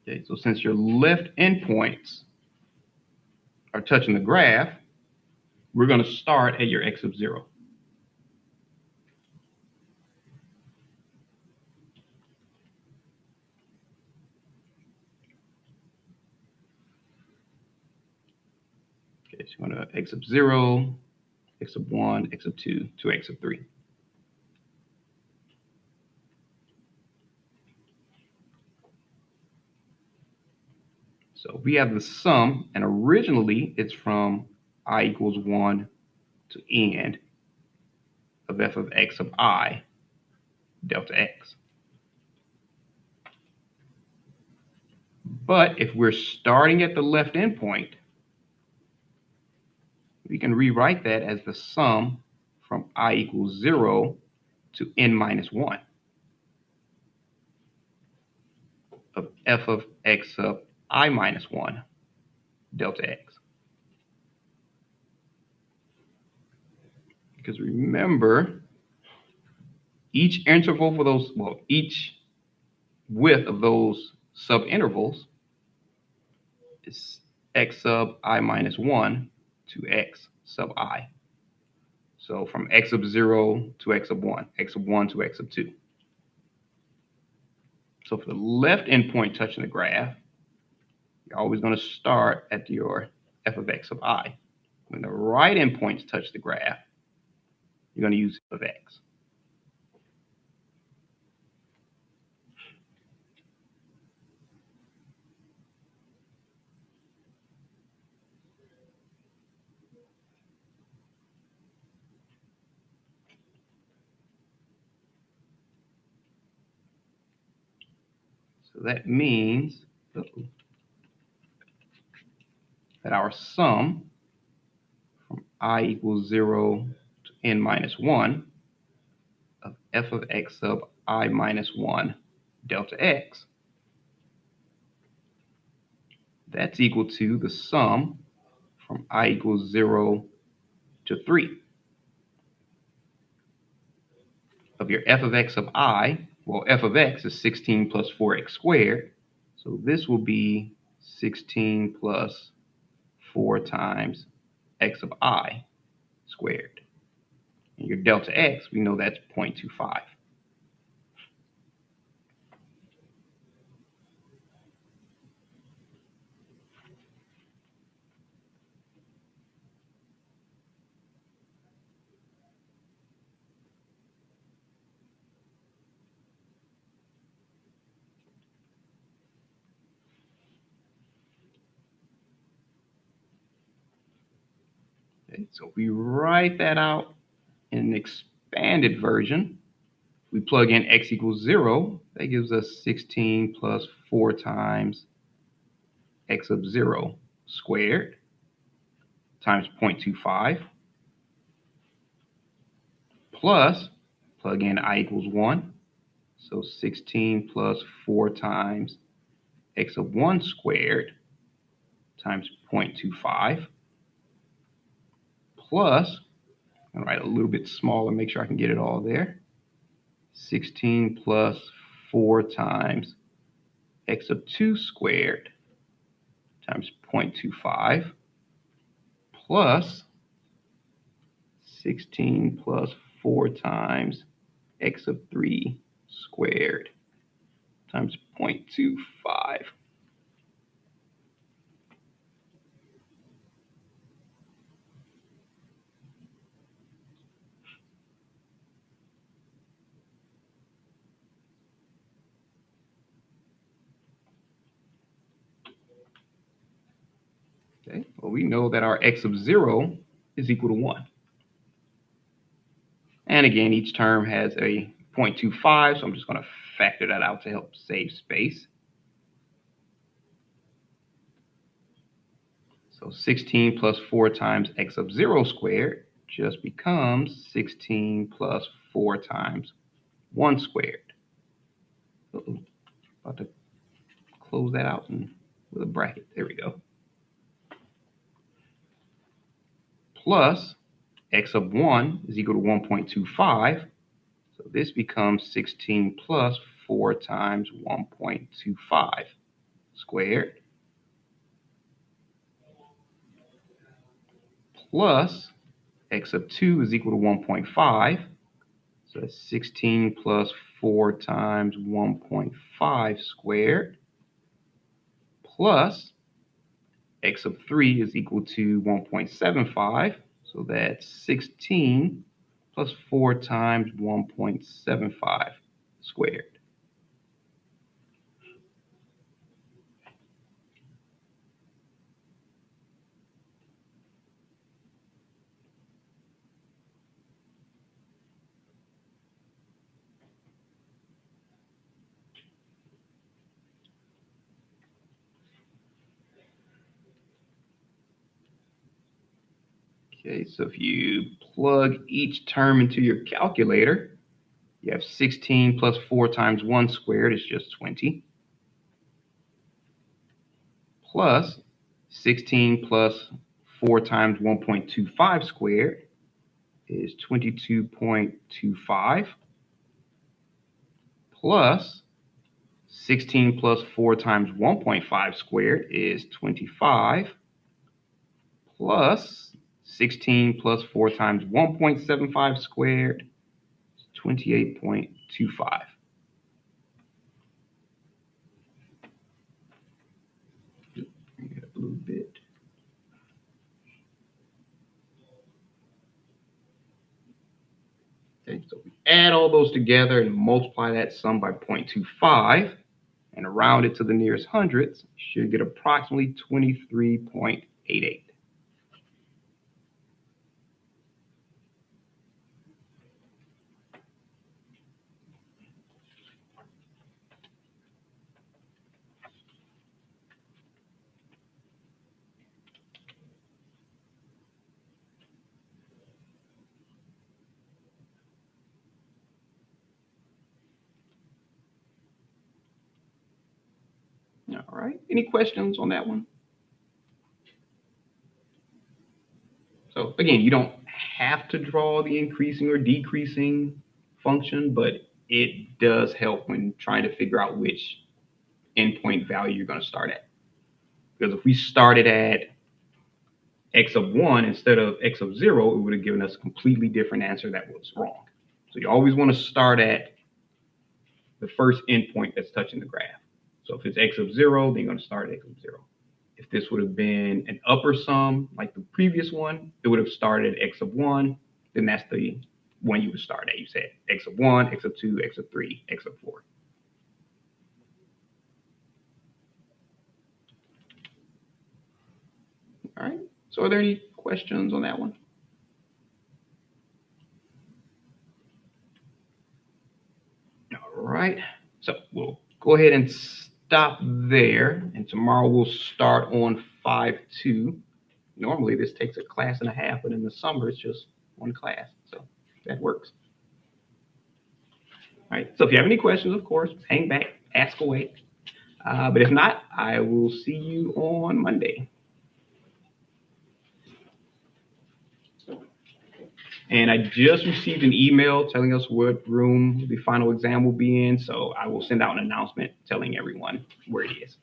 Okay, so since your left endpoints are touching the graph, we're going to start at your x of 0. Okay, so you're going to x of 0, x of 1, x of 2, to x of 3. So we have the sum, and originally it's from I equals 1 to n of f of x of I delta x. But if we're starting at the left endpoint, we can rewrite that as the sum from I equals 0 to n minus 1 of f of x of I minus 1 delta x. Because remember, each interval for those, well, each width of those subintervals is x sub I minus 1 to x sub I. So from x of 0 to x of 1, x of 1 to x of 2. So for the left endpoint touching the graph, you're always going to start at your f of x of I. When the right endpoints touch the graph, you're going to use f of x. So that means that our sum from I equals 0 to n minus 1 of f of x sub I minus 1 delta x, that's equal to the sum from I equals 0 to 3 of your f of x of I. Well, f of x is 16 plus 4x squared. So this will be 16 plus 4 times x of I squared. And your delta x, we know that's 0.25. Okay, so we write that out in an expanded version. We plug in x equals 0. That gives us 16 plus 4 times x of 0 squared times 0.25 plus, plug in I equals 1. So 16 plus 4 times x of 1 squared times 0.25 plus, I'm going to write a little bit smaller, make sure I can get it all there. 16 plus 4 times x of 2 squared times 0.25 plus 16 plus 4 times x of 3 squared times 0.25. Okay, well, we know that our x of 0 is equal to 1. And again, each term has a 0.25, so I'm just going to factor that out to help save space. So 16 plus 4 times x of 0 squared just becomes 16 plus 4 times 1 squared. About to close that out with a bracket. There we go. Plus x of 1 is equal to 1.25. So this becomes 16 plus 4 times 1.25 squared plus x of 2 is equal to 1.5. So that's 16 plus 4 times 1.5 squared plus x of 3 is equal to 1.75. So that's 16 plus 4 times 1.75 squared. Okay, so if you plug each term into your calculator, you have 16 plus 4 times 1 squared is just 20. Plus 16 plus 4 times 1.25 squared is 22.25. Plus 16 plus 4 times 1.5 squared is 25. Plus 16 plus 4 times 1.75 squared is 28.25. Bring it up a little bit. Okay, so we add all those together and multiply that sum by 0.25 and round it to the nearest hundredths, you should get approximately 23.88. All right, any questions on that one? So again, you don't have to draw the increasing or decreasing function, but it does help when trying to figure out which endpoint value you're going to start at. Because if we started at x of 1 instead of x of 0, it would have given us a completely different answer that was wrong. So you always want to start at the first endpoint that's touching the graph. So if it's x of 0, then you're going to start at x of 0. If this would have been an upper sum like the previous one, it would have started at x of 1. Then that's the one you would start at. You said x of 1, x of 2, x of 3, x of 4. All right. So are there any questions on that one? All right. So we'll go ahead and stop there. And tomorrow we'll start on 5.2. Normally this takes a class and a half, but in the summer it's just one class. So that works. All right. So if you have any questions, of course, hang back, ask away. But if not, I will see you on Monday. And I just received an email telling us what room the final exam will be in, so I will send out an announcement telling everyone where it is.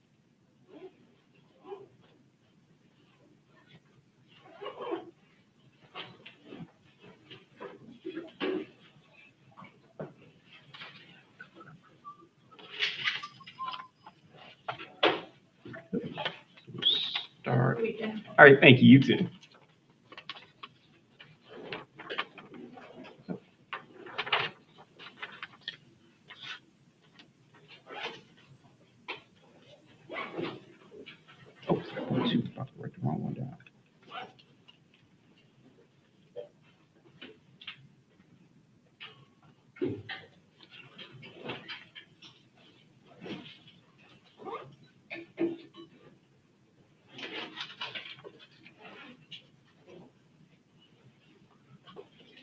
Start. All right, thank you. You too. Oh, she was about to write the wrong one down.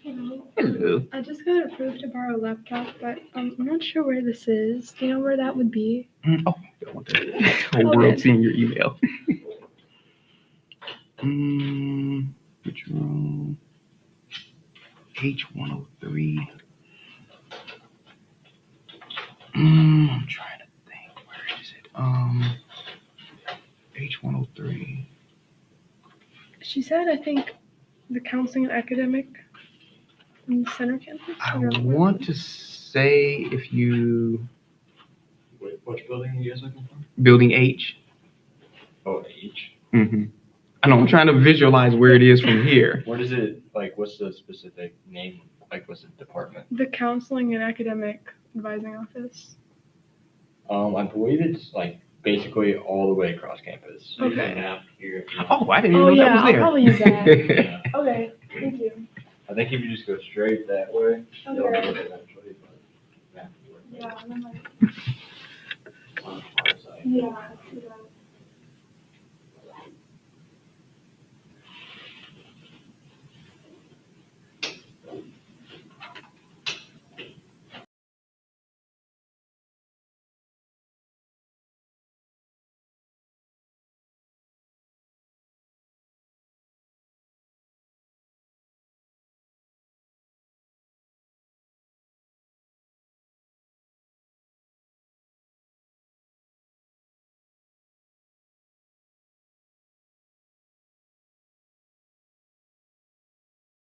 Hello. I just got approved to borrow a laptop, but I'm not sure where this is. Do you know where that would be? Oh, I want the whole world seeing your email. Which room? H103. I'm trying to think. Where is it? H103. She said, I think, the counseling and academic in the center campus. I don't know. want to say if you Wait, which building are you guys looking for? building H. Oh, H. I know I'm trying to visualize where it is from here. What is it, like, what's the specific name? Like, what's the department? The counseling and academic advising office. I believe it's, like, basically all the way across campus. So you Okay. can have here. Oh, I didn't even Oh, know yeah, that was I'll there. probably use that. Yeah. Okay, thank you. I think if you just go straight that way, you'll Okay. have it eventually, but you have to work Yeah, and then, like, on the far side. yeah.